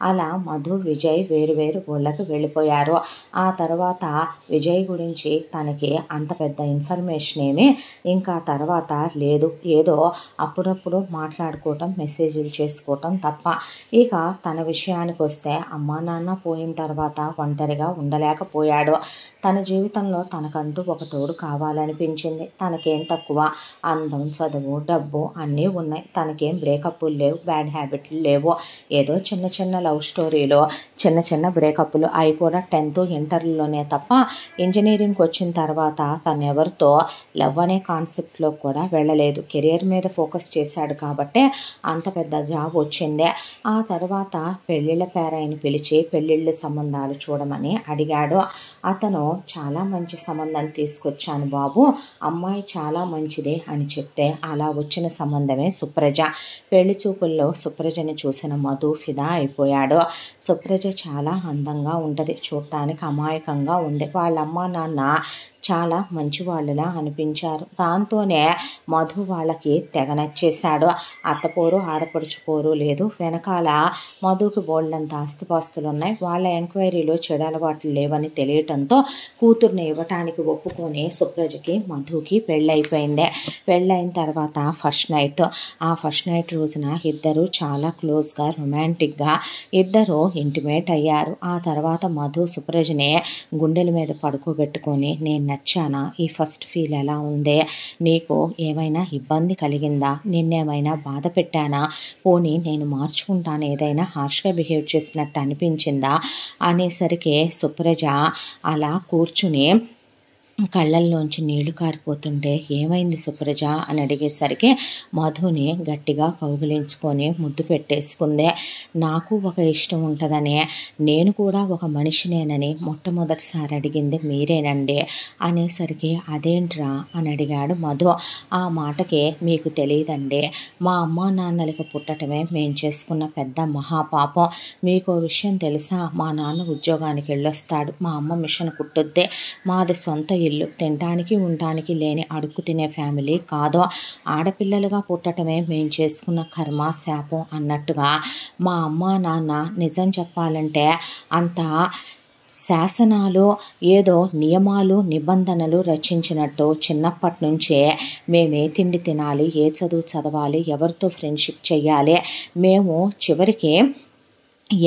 [SPEAKER 1] అలా మధు విజయ్ వేరు ఊళ్ళకి వెళ్ళిపోయారు. ఆ తర్వాత విజయ్ గురించి తనకి అంత పెద్ద ఇన్ఫర్మేషన్ ఏమీ ఇంకా తర్వాత లేదు. ఏదో అప్పుడప్పుడు మాట్లాడుకోవటం, మెసేజ్లు చేసుకోవటం తప్ప. ఇక తన విషయానికి వస్తే అమ్మా నాన్న పోయిన తర్వాత ఒంటరిగా ఉండలేకపోయాడు. తన జీవితంలో తనకంటూ ఒక తోడు కావాలనిపించింది. తనకేం తక్కువ, అందం, చదువు, డబ్బు అన్నీ ఉన్నాయి. తనకేం బ్రేకప్లు లేవు, బ్యాడ్ హ్యాబిట్లు లేవు. ఏదో చిన్న లవ్ స్టోరీలో చిన్న బ్రేకప్లు, అవి కూడా 10th ఇంటర్లోనే తప్ప ఇంజనీరింగ్కి వచ్చిన తర్వాత తను ఎవరితో లవ్ అనే కాన్సెప్ట్లో కూడా వెళ్ళలేదు. కెరియర్ మీద ఫోకస్ చేశాడు కాబట్టి అంత పెద్ద జాబ్ వచ్చిందే. ఆ తర్వాత పెళ్ళిళ్ళ పేరాయిని పిలిచి పెళ్ళిళ్ళు సంబంధాలు చూడమని అడిగాడు. అతను చాలా మంచి సంబంధం తీసుకొచ్చాను బాబు, అమ్మాయి చాలా మంచిది అని చెప్తే అలా వచ్చిన సంబంధమే సుప్రజ. పెళ్లి చూపుల్లో సుప్రజని చూసిన మధు ఫిదా అయిపోయాడు. సుప్రజ చాలా అందంగా ఉంటుంది, చూడటానికి అమాయకంగా ఉంది. వాళ్ళ అమ్మా నాన్న చాలా మంచి వాళ్ళలా అనిపించారు. దాంతోనే మధు వాళ్ళకి తెగ నచ్చేశాడు. అత్తపోరు ఆడపడుచుపోరు లేదు. వెనకాల మధుకి బోల్డంత ఆస్తిపాస్తులు ఉన్నాయి. వాళ్ళ ఎంక్వైరీలో చెడు అలవాట్లు లేవని తెలియటంతో కూతుర్ని ఇవ్వటానికి ఒప్పుకొని సుప్రజకి మధుకి పెళ్ళైపోయింది. పెళ్ళైన తర్వాత ఫస్ట్ నైట్, ఆ ఫస్ట్ నైట్ రోజున ఇద్దరు చాలా క్లోజ్గా రొమాంటిక్గా ఇద్దరు ఇంటిమేట్ అయ్యారు. ఆ తర్వాత మధు సుప్రజని గుండెల మీద పడుకోబెట్టుకొని, నేను నచ్చానా, ఈ ఫస్ట్ ఫీల్ ఎలా ఉంది, నీకు ఏమైనా ఇబ్బంది కలిగిందా, నిన్నేమైనా బాధ పెట్టానా, పోనీ నేను మార్చుకుంటాను, ఏదైనా హార్ష్గా బిహేవ్ చేసినట్టు అనిపించిందా అనేసరికి సుప్రజ అలా కూర్చుని కళ్ళల్లోంచి నీళ్లు కారిపోతుంటే ఏమైంది సుప్రజ అని అడిగేసరికి మధుని గట్టిగా కౌగిలించుకొని ముద్దు పెట్టేసుకుంది. నాకు ఒక ఇష్టం ఉంటుందని, నేను కూడా ఒక మనిషినేనని మొట్టమొదటిసారి అడిగింది మీరేనండి అనేసరికి అదేంట్రా అని అడిగాడు మధు. ఆ మాటకి మీకు తెలియదండి, మా అమ్మా నాన్నలకి పుట్టటమే మేము చేసుకున్న పెద్ద మహాపాపం. మీకు విషయం తెలుసా, మా నాన్న ఉద్యోగానికి వెళ్ళొస్తాడు, మా అమ్మ మిషన్ కుట్టుద్దే, మాది సొంత ఇల్లు, తినటానికి ఉండటానికి లేని అడుక్కు తినే ఫ్యామిలీ కాదు. ఆడపిల్లలుగా పుట్టటమే మేము చేసుకున్న కర్మ శాపం అన్నట్టుగా మా అమ్మ నాన్న నిజం చెప్పాలంటే అంత శాసనాలు, ఏదో నియమాలు నిబంధనలు రచించినట్టు చిన్నప్పటి నుంచే మేమే తిండి తినాలి, ఏ చదువు చదవాలి, ఎవరితో ఫ్రెండ్షిప్ చేయాలి, మేము చివరికి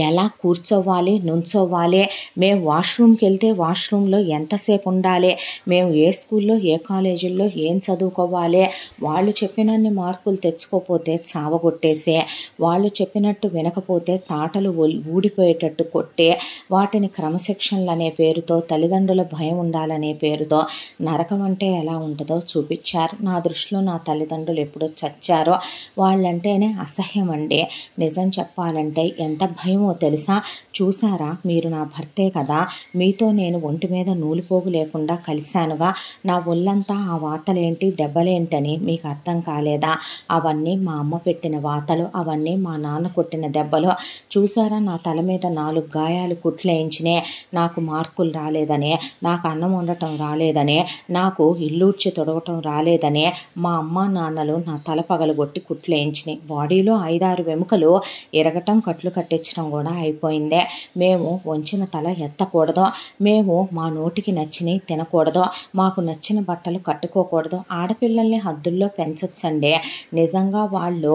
[SPEAKER 1] ఎలా కూర్చోవాలి, నుంచోవాలి, మేము వాష్రూమ్కి వెళ్తే వాష్రూమ్లో ఎంతసేపు ఉండాలి, మేము ఏ స్కూల్లో ఏ కాలేజీల్లో ఏం చదువుకోవాలి, వాళ్ళు చెప్పినన్ని మార్కులు తెచ్చుకోకపోతే చావగొట్టేసే, వాళ్ళు చెప్పినట్టు వినకపోతే తాటలు ఊడిపోయేటట్టు కొట్టే, వాటిని క్రమశిక్షణలు అనే పేరుతో, తల్లిదండ్రుల భయం ఉండాలనే పేరుతో నరకం అంటే ఎలా ఉంటుందో చూపించారు. నా దృష్టిలో నా తల్లిదండ్రులు ఎప్పుడో చచ్చారో, వాళ్ళంటేనే అసహ్యం అండి. నిజం చెప్పాలంటే ఎంత భయమో తెలుసా. చూసారా, మీరు నా భర్తే కదా, మీతో నేను ఒంటి మీద నూలుపోగు లేకుండా కలిశానుగా, నా ఒళ్ళంతా ఆ వాతలేంటి దెబ్బలేంటని మీకు అర్థం కాలేదా, అవన్నీ మా అమ్మ పెట్టిన వాతలు, అవన్నీ మా నాన్న కొట్టిన దెబ్బలు. చూసారా, నా తల మీద 4 గాయాలు కుట్లేయించినే, నాకు మార్కులు రాలేదనే, నాకు అన్నం వండటం రాలేదనే, నాకు ఇల్లూడ్చి తొడవటం రాలేదనే మా అమ్మ నాన్నలు నా తల పగలగొట్టి కుట్లేయించినాయి. బాడీలో 5-6 వెముకలు ఎరగటం, కట్లు కట్టించడం కూడా అయిపోయిందే. మేము వంచిన తల ఎత్తకూడదు, మేము మా నోటికి నచ్చినవి తినకూడదు, మాకు నచ్చిన బట్టలు కట్టుకోకూడదు, ఆడపిల్లల్ని హద్దుల్లో పెంచొచ్చండి. నిజంగా వాళ్ళు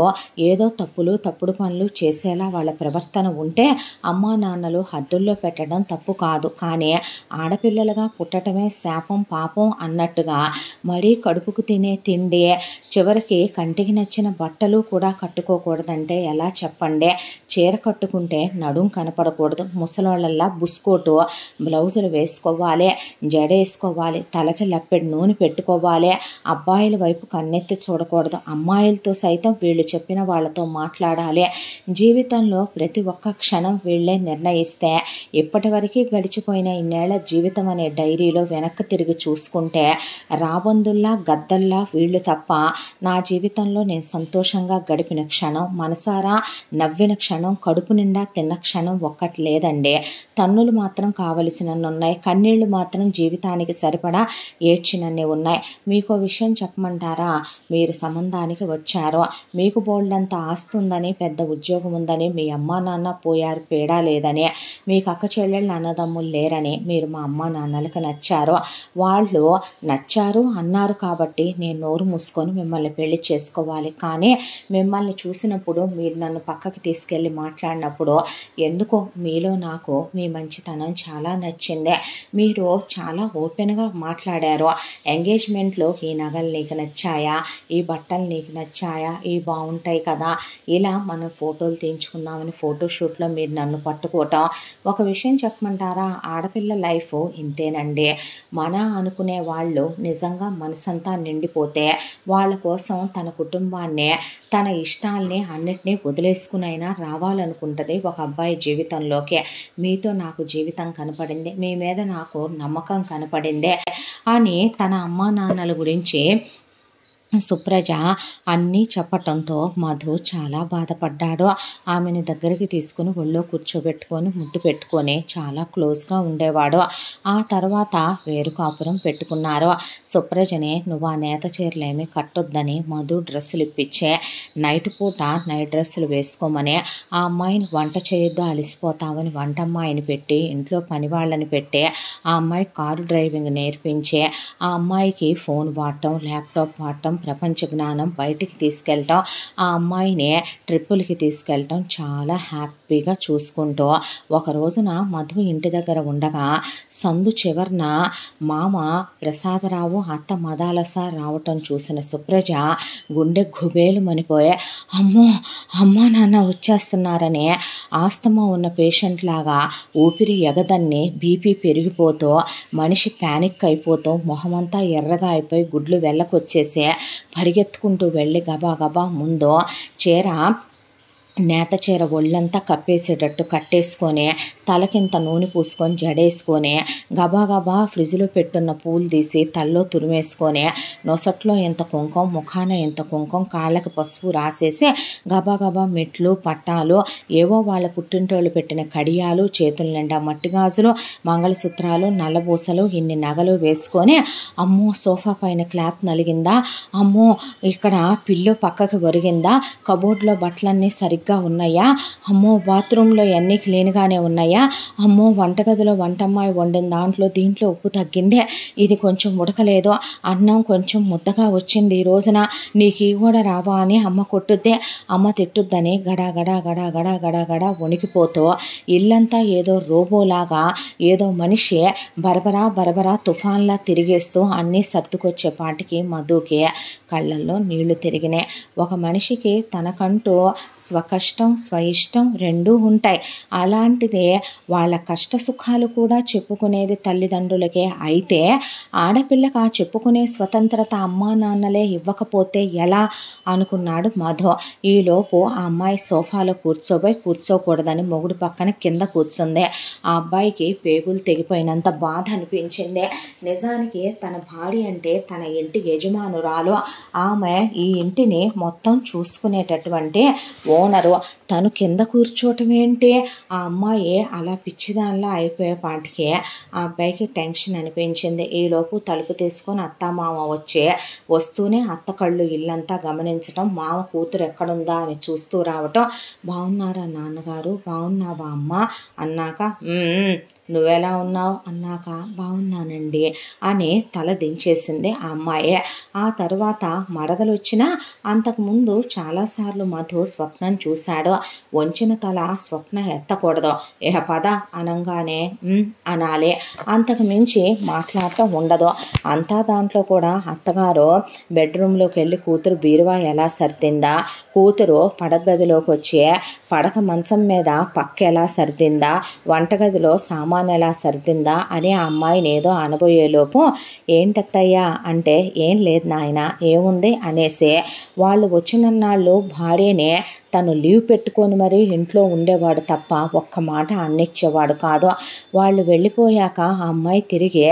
[SPEAKER 1] ఏదో తప్పుడు పనులు చేసేలా వాళ్ళ ప్రవర్తన ఉంటే అమ్మా నాన్నలు హద్దుల్లో పెట్టడం తప్పు కాదు. కానీ ఆడపిల్లలుగా పుట్టటమే శాపం పాపం అన్నట్టుగా మరీ కడుపుకు తినే తిండి, చివరికి కంటికి నచ్చిన బట్టలు కూడా కట్టుకోకూడదంటే ఎలా చెప్పండి. చీర కట్టుకుంటే పడుకుంటే నడుం కనపడకూడదు, ముసలోళ్ళల్లా బుస్కోటు బ్లౌజులు వేసుకోవాలి, జడేసుకోవాలి, తలకి లప్పెడు నూనె పెట్టుకోవాలి, అబ్బాయిల వైపు కన్నెత్తి చూడకూడదు, అమ్మాయిలతో సైతం వీళ్ళు చెప్పిన వాళ్ళతో మాట్లాడాలి. జీవితంలో ప్రతి ఒక్క క్షణం వీళ్ళే నిర్ణయిస్తే ఇప్పటివరకు గడిచిపోయిన ఇన్నేళ్ల జీవితం అనే డైరీలో వెనక్కి తిరిగి చూసుకుంటే రాబందుల్లా గద్దల్లా వీళ్ళు తప్ప నా జీవితంలో నేను సంతోషంగా గడిపిన క్షణం, మనసారా నవ్విన క్షణం, కడుపు నిండా తిన్న క్షణం ఒక్కటి లేదండి. తన్నులు మాత్రం కావలసినన్ని ఉన్నాయి, కన్నీళ్లు మాత్రం జీవితానికి సరిపడా ఏడ్చినన్ని ఉన్నాయి. మీకో విషయం చెప్పమంటారా? మీరు సంబంధానికి వచ్చారు, మీకు బోల్డంత ఆస్తి ఉందని, పెద్ద ఉద్యోగం ఉందని, మీ అమ్మా నాన్న పోయారు పేడా లేదని, మీకు అక్క చెల్లెళ్ళు అన్నదమ్ములు లేరని మీరు మా అమ్మా నాన్నలకు నచ్చారు. వాళ్ళు నచ్చారు అన్నారు కాబట్టి నేను నోరు మూసుకొని మిమ్మల్ని పెళ్లి చేసుకోవాలి. కానీ మిమ్మల్ని చూసినప్పుడు, మీరు నన్ను పక్కకి తీసుకెళ్ళి మాట్లాడినప్పుడు ఎందుకో మీలో నాకు మీ మంచితనం చాలా నచ్చింది. మీరు చాలా ఓపెన్గా మాట్లాడారు. ఎంగేజ్మెంట్లో ఈ నగలు నీకు నచ్చాయా, ఈ బట్టలు నీకు నచ్చాయా, ఇవి బాగుంటాయి కదా, ఇలా మనం ఫోటోలు తీయించుకుందామని ఫోటోషూట్లో మీరు నన్ను పట్టుకోవటం. ఒక విషయం చెప్పమంటారా? ఆడపిల్ల లైఫ్ ఇంతేనండి. మన అనుకునే వాళ్ళు నిజంగా మనసంతా నిండిపోతే వాళ్ళ కోసం తన కుటుంబాన్ని, తన ఇష్టాల్ని అన్నిటినీ వదిలేసుకునైనా రావాలనుకుంటుంది ఒక అబ్బాయి జీవితంలోకి. మీతో నాకు జీవితం కనపడింది, మీ మీద నాకు నమ్మకం కనపడింది అని తన అమ్మా నాన్నల గురించి సుప్రజ అన్నీ చెప్పటంతో మధు చాలా బాధపడ్డాడు. ఆమెను దగ్గరికి తీసుకుని ఒళ్ళో కూర్చోబెట్టుకొని ముద్దు పెట్టుకొని చాలా క్లోజ్గా ఉండేవాడు. ఆ తర్వాత వేరు కాపురం పెట్టుకున్నారు. సుప్రజని నువ్వు ఆ నేత చీరలేమి కట్టొద్దని మధు డ్రెస్సులు ఇప్పించే, నైట్ పూట నైట్ డ్రెస్సులు వేసుకోమని, ఆ అమ్మాయిని వంట చేయొద్దు అలిసిపోతామని వంటమ్మాయిని పెట్టి, ఇంట్లో పని వాళ్ళని పెట్టి, ఆ అమ్మాయి కారు డ్రైవింగ్ నేర్పించే, ఆ అమ్మాయికి ఫోన్ వాడటం, ల్యాప్టాప్ వాడటం, ప్రపంచ జ్ఞానం బయటికి తీసుకెళ్ళటం, ఆ అమ్మాయిని ట్రిప్పులకి తీసుకెళ్ళటం చాలా హ్యాపీగా చూసుకుంటూ ఒక రోజున మధు ఇంటి దగ్గర ఉండగా సందు చివరన మామ ప్రసాదరావు, అత్త మదాలస రావటం చూసిన సుప్రజ గుండె గుబేలు మనిపోయే, అమ్మో అమ్మా నాన్న వచ్చేస్తున్నారని ఆస్తమా ఉన్న పేషెంట్ లాగా ఊపిరి ఎగదన్ని, బీపీ పెరిగిపోతూ, మనిషి ప్యానిక్ అయిపోతూ, మొహమంతా ఎర్రగా అయిపోయి గుడ్లు వెళ్ళకొచ్చేసి పరిగెత్తుకుంటూ వెళ్ళి గబా గబా ముందు చీర, నేత చీర ఒళ్ళంతా కప్పేసేటట్టు కట్టేసుకొని, తలకింత నూనె పూసుకొని జడేసుకొని, గబా గబా ఫ్రిడ్జ్లో పెట్టున్న పూలు తీసి తల్లో తురిమేసుకొని, నొసట్లో ఇంత కుంకుమ, ముఖాన ఇంత కుంకుమ, కాళ్ళకి పసుపు రాసేసి గబా గబా మెట్లు, పట్టాలు, ఏవో వాళ్ళ పుట్టింటోళ్ళు పెట్టిన కడియాలు, చేతుల నిండా మట్టి గాజులు, మంగళసూత్రాలు, నల్లబూసలు, ఇన్ని నగలు వేసుకొని, అమ్మో సోఫా పైన క్లాత్ నలిగిందా, అమ్మో ఇక్కడ పిల్లో పక్కకి ఒరిగిందా, కబోర్డ్లో బట్టలన్నీ సరిగ్గా ఉన్నాయా, అమ్మో బాత్రూంలో అన్నీ క్లీన్గానే ఉన్నాయా, అమ్మో వంటగదిలో వంటమ్మాయి వండిన దాంట్లో దీంట్లో ఉప్పు తగ్గిందే, ఇది కొంచెం ఉడకలేదు, అన్నం కొంచెం ముద్దగా వచ్చింది ఈ రోజున, నీకు ఈ కూడా రావా అని అమ్మ కొట్టుద్దే, అమ్మ తిట్టుద్దని గడా గడా గడా గడా గడా గడా వణికిపోతూ ఇల్లంతా ఏదో రోబోలాగా, ఏదో మనిషి బరబరా బరబరా తుఫాన్లా తిరిగేస్తూ అన్నీ సర్దుకొచ్చేపాటికి మధుకి కళ్ళల్లో నీళ్లు తిరిగినాయి. ఒక మనిషికి తనకంటూ స్వకష్టం స్వయిష్టం రెండూ ఉంటాయి. అలాంటిదే వాళ్ళ కష్ట సుఖాలు కూడా చెప్పుకునేది తల్లిదండ్రులకే అయితే ఆడపిల్లకి ఆ చెప్పుకునే స్వతంత్రత అమ్మా నాన్నలే ఇవ్వకపోతే ఎలా అనుకున్నాడు మధు. ఈలోపు ఆ అమ్మాయి సోఫాలో కూర్చోకూడదని మొగుడు పక్కన కింద కూర్చుంది. ఆ అబ్బాయికి పేగులు తెగిపోయినంత బాధ అనిపించింది. నిజానికి తన భార్య అంటే తన ఇంటి యజమానురాలు, ఆమె ఈ ఇంటిని మొత్తం చూసుకునేటటువంటి ఓనరు, తను కింద కూర్చోవటం ఏంటి? ఆ అమ్మాయి అలా పిచ్చిదానిలా అయిపోయేపాటికి ఆ అబ్బాయికి టెన్షన్ అనిపించింది. ఈలోపు తలుపు తీసుకొని అత్తామామ వస్తూనే అత్త కళ్ళు ఇల్లంతా గమనించటం, మామ కూతురు ఎక్కడుందా అని చూస్తూ రావటం, బాగున్నారా నాన్నగారు, బాగున్నావా అమ్మ అన్నాక నువ్వెలా ఉన్నావు అన్నాక బాగున్నానండి అని తల దించేసింది ఆ అమ్మాయి. ఆ తరువాత మరదలు వచ్చినా అంతకుముందు చాలాసార్లు మధు స్వప్నం చూశాడు. వంచిన తల స్వప్న ఎత్తకూడదు, ఇహ పద అనంగానే అనాలి, అంతకు మించి మాట్లాడటం ఉండదు. అంతా దాంట్లో కూడా అత్తగారు బెడ్రూమ్లోకి వెళ్ళి కూతురు బీరువా ఎలా సర్దిందా, కూతురు పడగదిలోకి వచ్చి పడక మంచం మీద పక్క ఎలా సర్దిందా, వంటగదిలో సామాన్ ఎలా సర్దిందా అని ఆ అమ్మాయిని ఏదో అనబోయేలోపు ఏంటత్తయ్యా అంటే ఏం లేదు నాయన ఏముంది అనేసి వాళ్ళు వచ్చినన్నాళ్ళు భార్యనే తను లీవ్ పెట్టుకొని మరీ ఇంట్లో ఉండేవాడు తప్ప ఒక్క మాట అన్నిచ్చేవాడు కాదు. వాళ్ళు వెళ్ళిపోయాక ఆ అమ్మాయి తిరిగి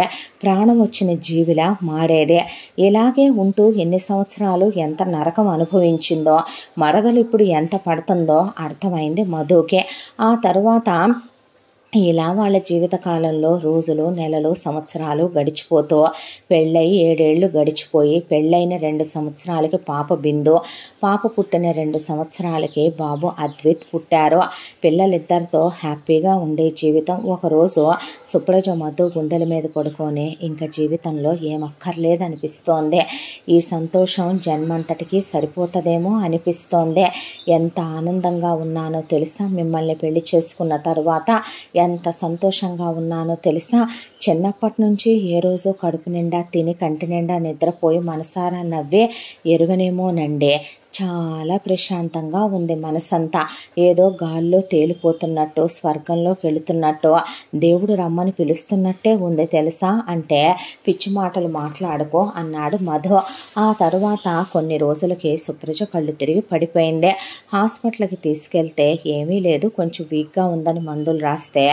[SPEAKER 1] ప్రాణం వచ్చిన జీవిలా మారేదే. ఇలాగే ఉంటూ ఎన్ని సంవత్సరాలు ఎంత నరకం అనుభవించిందో, మరదలు ఇప్పుడు ఎంత పడుతుందో అర్థమైంది మధుకే. ఆ తర్వాత ఇలా వాళ్ళ జీవితకాలంలో రోజులు, నెలలు, సంవత్సరాలు గడిచిపోతూ పెళ్ళై 7 ఏళ్ళు గడిచిపోయి పెళ్ళైన 2 సంవత్సరాలకి పాప బిందు, పాప పుట్టిన 2 సంవత్సరాలకి బాబు అద్విత్ పుట్టారు. పిల్లలిద్దరితో హ్యాపీగా ఉండే జీవితం. ఒకరోజు సుప్రజ మధు గుండెల మీద పడుకొని ఇంకా జీవితంలో ఏమక్కర్లేదనిపిస్తోంది, ఈ సంతోషం జన్మంతటికీ సరిపోతుందేమో అనిపిస్తోంది. ఎంత ఆనందంగా ఉన్నానో తెలుసా మిమ్మల్ని పెళ్లి చేసుకున్న తర్వాత, ఎంత సంతోషంగా ఉన్నానో తెలుసా. చిన్నప్పటి నుంచి ఏ రోజు కడుపు నిండా తిని కంటి నిండా నిద్రపోయి మనసారా నవ్వే ఎరుగనేమోనండి. చాలా ప్రశాంతంగా ఉంది మనసంతా. ఏదో గాల్లో తేలిపోతున్నట్టు, స్వర్గంలోకి వెళుతున్నట్టు, దేవుడు రమ్మని పిలుస్తున్నట్టే ఉంది తెలుసా అంటే పిచ్చి మాటలు మాట్లాడుకో అన్నాడు మధు. ఆ తరువాత కొన్ని రోజులకి సుప్రజ కళ్ళు తిరిగి పడిపోయింది. హాస్పిటల్కి తీసుకెళ్తే ఏమీ లేదు, కొంచెం వీక్గా ఉందని మందులు రాస్తే,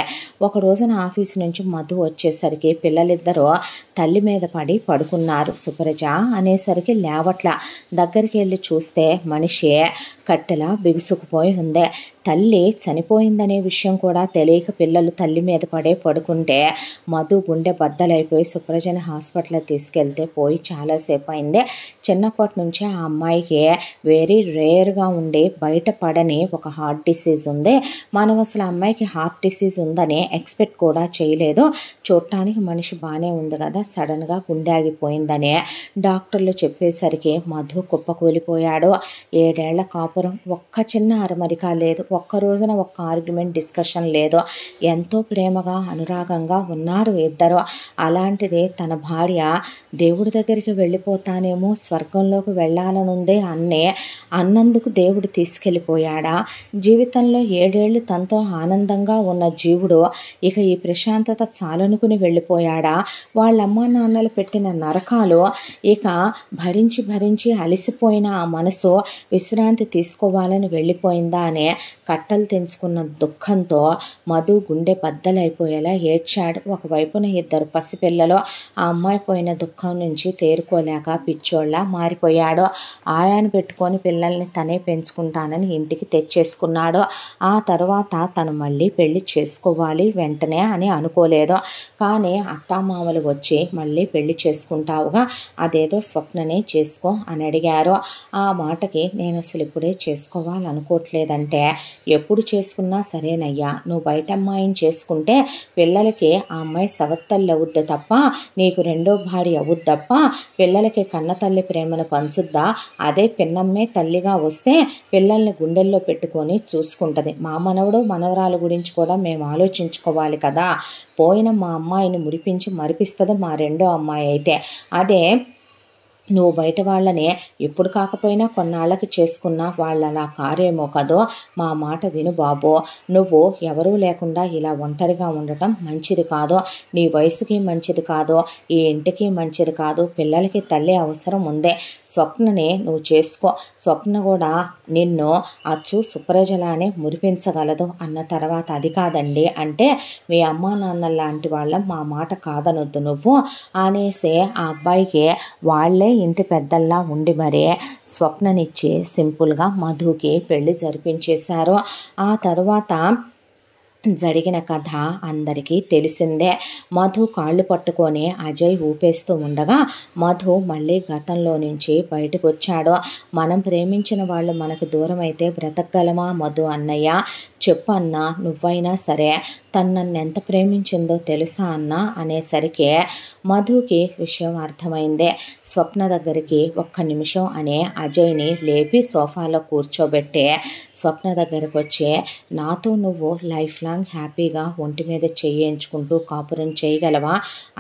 [SPEAKER 1] ఒక రోజున ఆఫీసు నుంచి మధు వచ్చేసరికి పిల్లలిద్దరూ తల్లి మీద పడి పడుకున్నారు. సుప్రజ అనేసరికి లేవట్ల. దగ్గరికి వెళ్ళి చూస్తే మనిషి కట్టెలా బిగుసుకుపోయి ఉంది. తల్లి చనిపోయిందనే విషయం కూడా తెలియక పిల్లలు తల్లి మీద పడే పడుకుంటే మధు గుండె బద్దలైపోయి సుప్రజని హాస్పిటల్ తీసుకెళ్తే పోయి చాలాసేపు అయింది. చిన్నప్పటి నుంచే ఆ అమ్మాయికి వెరీ రేర్గా ఉండి బయటపడని ఒక హార్ట్ డిసీజ్ ఉంది. మనం అసలు అమ్మాయికి హార్ట్ డిసీజ్ ఉందని ఎక్స్పెక్ట్ కూడా చేయలేదు. చూడటానికి మనిషి బాగానే ఉంది కదా, సడన్గా గుండె ఆగిపోయిందని డాక్టర్లు చెప్పేసరికి మధు కుప్పకూలిపోయాడు. 7 ఏళ్ల కాపురం, ఒక్క చిన్న అరమరిక లేదు, ఒక్క రోజున ఒక్క ఆర్గ్యుమెంట్ డిస్కషన్ లేదు. ఎంతో ప్రేమగా అనురాగంగా ఉన్నారు ఇద్దరు. అలాంటిది తన భార్య దేవుడి దగ్గరికి వెళ్ళిపోతానేమో, స్వర్గంలోకి వెళ్ళాలనుందే అన్నందుకు దేవుడు తీసుకెళ్ళిపోయాడా? జీవితంలో 7 ఏళ్ళు తనతో ఆనందంగా ఉన్న జీవుడు ఇక ఈ ప్రశాంతత చాలనుకుని వెళ్ళిపోయాడా? వాళ్ళమ్మ నాన్నలు పెట్టిన నరకాలు ఇక భరించి భరించి అలసిపోయిన ఆ మనసు విశ్రాంతి తీసుకోవాలని వెళ్ళిపోయిందా అనే కట్టలు తెంచుకున్న దుఃఖంతో మధు గుండె బద్దలైపోయేలా ఏడ్చాడు. ఒకవైపున 2 పసిపిల్లలు. ఆ అమ్మాయి పోయిన దుఃఖం నుంచి తేరుకోలేక పిచ్చోళ్ళ మారిపోయాడు. ఆయాను పెట్టుకొని పిల్లల్ని తనే పెంచుకుంటానని ఇంటికి తెచ్చేసుకున్నాడు. ఆ తర్వాత తను మళ్ళీ పెళ్లి చేసుకోవాలి వెంటనే అని అనుకోలేదు. కానీ అత్తామామలు వచ్చి మళ్ళీ పెళ్లి చేసుకుంటావుగా, అదేదో స్వప్ననే చేసుకో అని అడిగారు. ఆ మాటకి నేను అసలు ఇప్పుడే చేసుకోవాలనుకోవట్లేదంటే, ఎప్పుడు చేసుకున్నా సరేనయ్యా, నువ్వు బయట అమ్మాయిని చేసుకుంటే పిల్లలకి ఆ అమ్మాయి సవత్తల్లి అవుద్ది తప్ప నీకు రెండో భార్య అవుద్ది తప్ప పిల్లలకి కన్న తల్లి ప్రేమను పంచుద్దా? అదే పిన్నమ్మే తల్లిగా వస్తే పిల్లల్ని గుండెల్లో పెట్టుకొని చూసుకుంటుంది. మా మనవడు మనవరాల గురించి కూడా మేము ఆలోచించుకోవాలి కదా. పోయిన మా అమ్మాయిని మురిపించి మరిపిస్తుంది మా రెండో అమ్మాయి అయితే. అదే నువ్వు బయట వాళ్ళని ఎప్పుడు కాకపోయినా కొన్నాళ్ళకి చేసుకున్నా వాళ్ళు అలా కారేమో కదో. మా మాట విను బాబు, నువ్వు ఎవరూ లేకుండా ఇలా ఒంటరిగా ఉండటం మంచిది కాదు, నీ వయసుకి మంచిది కాదు, ఈ ఇంటికి మంచిది కాదు. పిల్లలకి తల్లి అవసరం ఉంది. స్వప్నని నువ్వు చేసుకో, స్వప్న కూడా నిన్ను అచ్చు సుప్రజలానే మురిపించగలదు అన్న తర్వాత, అది కాదండి అంటే మీ అమ్మా నాన్న లాంటి వాళ్ళం, మా మాట కాదనొద్దు నువ్వు అనేసి ఆ అబ్బాయికి వాళ్ళే ఇంటి పెద్దల్లా ఉండి మరే స్వప్ననిచ్చి సింపుల్గా మధుకి పెళ్లి జరిపించేశారు. ఆ తర్వాత జరిగిన కథ అందరికీ తెలిసిందే. మధు కాళ్ళు పట్టుకొని అజయ్ ఊపేస్తూ ఉండగా మధు మళ్ళీ గతంలో నుంచి బయటకు వచ్చాడు. మనం ప్రేమించిన వాళ్ళు మనకు దూరం అయితే బ్రతకగలమా మధు అన్నయ్య? చెప్పు అన్నా, నువ్వైనా సరే. తను నన్ను ఎంత ప్రేమించిందో తెలుసా అన్న అనేసరికి మధుకి విషయం అర్థమైందే. స్వప్న దగ్గరికి ఒక్క నిమిషం అనే అజయ్ని లేపి సోఫాలో కూర్చోబెట్టి స్వప్న దగ్గరకు వచ్చి, నాతో నువ్వు లైఫ్ లాంగ్ హ్యాపీగా ఒంటి మీద చేయించుకుంటూ కాపురం చేయగలవా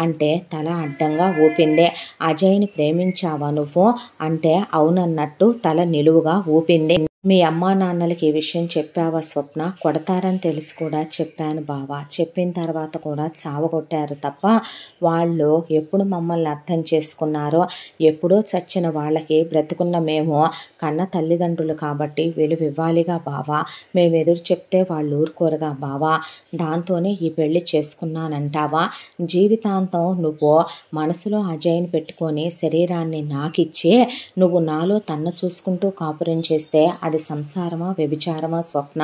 [SPEAKER 1] అంటే తల అడ్డంగా ఊపింది. అజయ్ని ప్రేమించావా నువ్వు అంటే అవునన్నట్టు తల నిలువుగా ఊపింది. మీ అమ్మా నాన్నలకి ఈ విషయం చెప్పావా స్వప్న? కొడతారని తెలిసి కూడా చెప్పాను బావా. చెప్పిన తర్వాత కూడా చావగొట్టారు తప్ప వాళ్ళు ఎప్పుడు మమ్మల్ని అర్థం చేసుకున్నారో, ఎప్పుడో చచ్చిన వాళ్ళకి బ్రతుకున్న మేము కన్న తల్లిదండ్రులు కాబట్టి విలువ ఇవ్వాలిగా బావా. మేము ఎదురు చెప్తే వాళ్ళు ఊరుకోరుగా బావా. దాంతోనే ఈ పెళ్లి చేసుకున్నానంటావా? జీవితాంతం నువ్వు మనసులో అజయ్ని పెట్టుకొని శరీరాన్ని నాకిచ్చి నువ్వు నాలో తన్న చూసుకుంటూ కాపురం చేస్తే అది సంసారమా వ్యభిచారమా స్వప్న?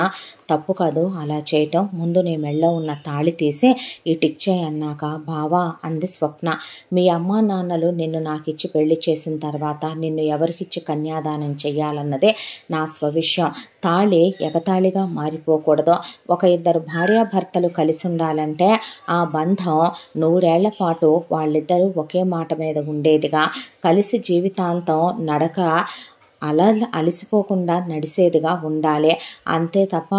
[SPEAKER 1] తప్పు కాదు అలా చేయటం. ముందు నీ మెళ్ళో ఉన్న తాళి తీసి ఇటిచ్చేయి అన్నాక బావా అంది స్వప్న. మీ అమ్మా నాన్నలు నిన్ను నాకిచ్చి పెళ్లి చేసిన తర్వాత నిన్ను ఎవరికిచ్చి కన్యాదానం చెయ్యాలన్నదే నా స్వవిషయం. తాళి ఎగతాళిగా మారిపోకూడదు. ఒక ఇద్దరు భార్యాభర్తలు కలిసి ఉండాలంటే ఆ బంధం 100 ఏళ్ల పాటు వాళ్ళిద్దరూ ఒకే మాట మీద ఉండేదిగా, కలిసి జీవితాంతం నడక అలసిపోకుండా నడిసేదిగా ఉండాలి. అంతే తప్ప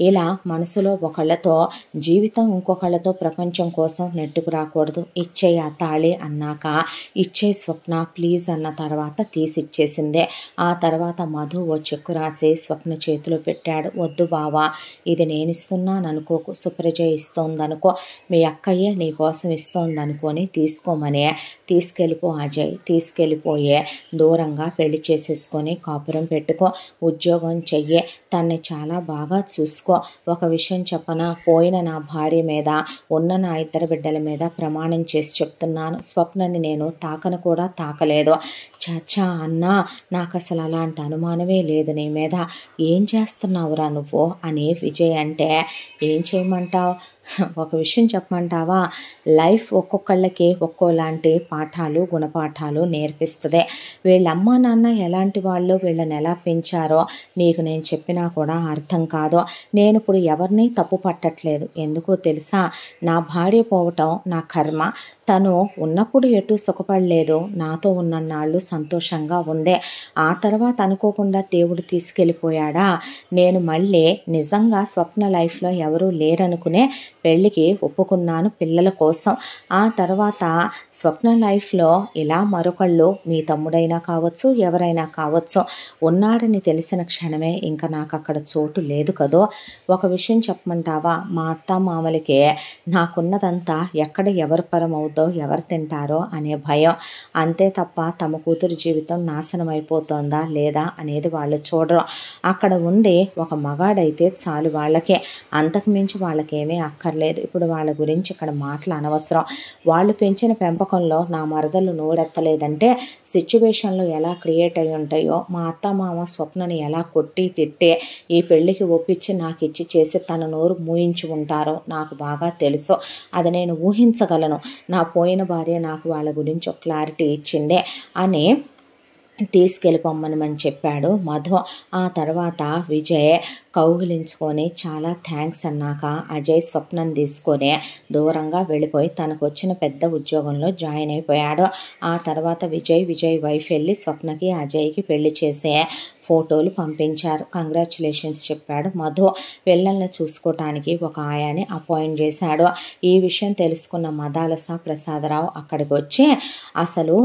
[SPEAKER 1] ఇలా మనసులో ఒకళ్ళతో జీవితం ఇంకొకళ్ళతో ప్రపంచం కోసం నెట్టుకు రాకూడదు. ఇచ్చేయి ఆ తాళి అన్నాక ఇచ్చే స్వప్న ప్లీజ్ అన్న తర్వాత తీసిచ్చేసిందే. ఆ తర్వాత మధు ఓ చెక్కు రాసి స్వప్న చేతిలో పెట్టాడు. వద్దు బావా, ఇది నేను ఇస్తున్నాను అనుకోకు, సుప్రజ ఇస్తోందనుకో, మీ అక్కయ్య నీ కోసం ఇస్తోందనుకొని తీసుకోమని తీసుకెళ్ళిపో అజయ్. తీసుకెళ్ళిపోయే దూరంగా పెళ్లి చేసేసుకొని కాపురం పెట్టుకో, ఉద్యోగం చెయ్యి, తన్ని చాలా బాగా చూసుకో. ఒక విషయం చెప్పనా, పోయిన నా భార్య మీద ఉన్న నా 2 బిడ్డల మీద ప్రమాణం చేసి చెప్తున్నాను, స్వప్నని నేను తాకను కూడా తాకలేదు. చాచా అన్నా, నాకు అసలు అలాంటి అనుమానమే లేదు నీ మీద. ఏం చేస్తున్నావురా నువ్వు అని విజయ్ అంటే, ఏం చేయమంటావు? ఒక విషయం చెప్పమంటావా? లైఫ్ ఒక్కొక్కళ్ళకి ఒక్కోలాంటి పాఠాలు గుణపాఠాలు నేర్పిస్తుంది. వీళ్ళ అమ్మా నాన్న ఎలాంటి వాళ్ళు, వీళ్ళని ఎలా పెంచారో నీకు నేను చెప్పినా కూడా అర్థం కాదు. నేను ఇప్పుడు ఎవరిని తప్పు పట్టట్లేదు. ఎందుకో తెలుసా? నా భార్య పోవటం నా కర్మ. తను ఉన్నప్పుడు ఎటు సుఖపడలేదు, నాతో ఉన్నన్నాళ్ళు సంతోషంగా ఉంది. ఆ తర్వాత అనుకోకుండా దేవుడు తీసుకెళ్ళిపోయాడా. నేను మళ్ళీ నిజంగా స్వప్న లైఫ్లో ఎవరూ లేరనుకునే పెళ్ళికి ఒప్పుకున్నాను పిల్లల కోసం. ఆ తర్వాత స్వప్న లైఫ్లో ఇలా మరొకళ్ళు, మీ తమ్ముడైనా కావచ్చు ఎవరైనా కావచ్చు, ఉన్నాడని తెలిసిన క్షణమే ఇంకా నాకు అక్కడ చోటు లేదు కదో. ఒక విషయం చెప్పమంటావా? మా అత్త మామలకే నాకున్నదంతా ఎక్కడ ఎవరి పరం అవుద్దో, ఎవరు తింటారో అనే భయం. అంతే తప్ప తమ కూతురు జీవితం నాశనం అయిపోతుందా లేదా అనేది వాళ్ళు చూడరు. అక్కడ ఉంది ఒక మగాడైతే చాలు వాళ్ళకే, అంతకుమించి వాళ్ళకేమీ అక్కర్లేదు. ఇప్పుడు వాళ్ళ గురించి ఇక్కడ మాటలు అనవసరం. వాళ్ళు పెంచిన పెంపకంలో నా మరదలు నోరెత్తలేదంటే సిచ్యువేషన్లు ఎలా క్రియేట్ అయి ఉంటాయో, మా అత్త మామ స్వప్నని ఎలా కొట్టి తిట్టే ఈ పెళ్ళికి ఒప్పించి నాకు ఇచ్చి చేసి తన నోరు మూయించి ఉంటారో నాకు బాగా తెలుసు. అది నేను ఊహించగలను. నా పోయిన భార్య నాకు వాళ్ళ గురించి ఒక క్లారిటీ ఇచ్చిందే అని తీసుకెళ్ళిపోమ్మనమని చెప్పాడు మధు. ఆ తర్వాత విజయ్ కౌగిలించుకొని చాలా థ్యాంక్స్ అన్నాక అజయ్ స్వప్నం తీసుకొని దూరంగా వెళ్ళిపోయి తనకు వచ్చిన పెద్ద ఉద్యోగంలో జాయిన్ అయిపోయాడు. ఆ తర్వాత విజయ్ వైఫ్ వెళ్ళి స్వప్నకి అజయ్కి పెళ్లి చేసే ఫోటోలు పంపించారు. కంగ్రాచులేషన్స్ చెప్పాడు మధు. పిల్లల్ని చూసుకోవటానికి ఒక ఆయాని అపాయింట్ చేశాడు. ఈ విషయం తెలుసుకున్న మదాలస ప్రసాదరావు అక్కడికి వచ్చి, అసలు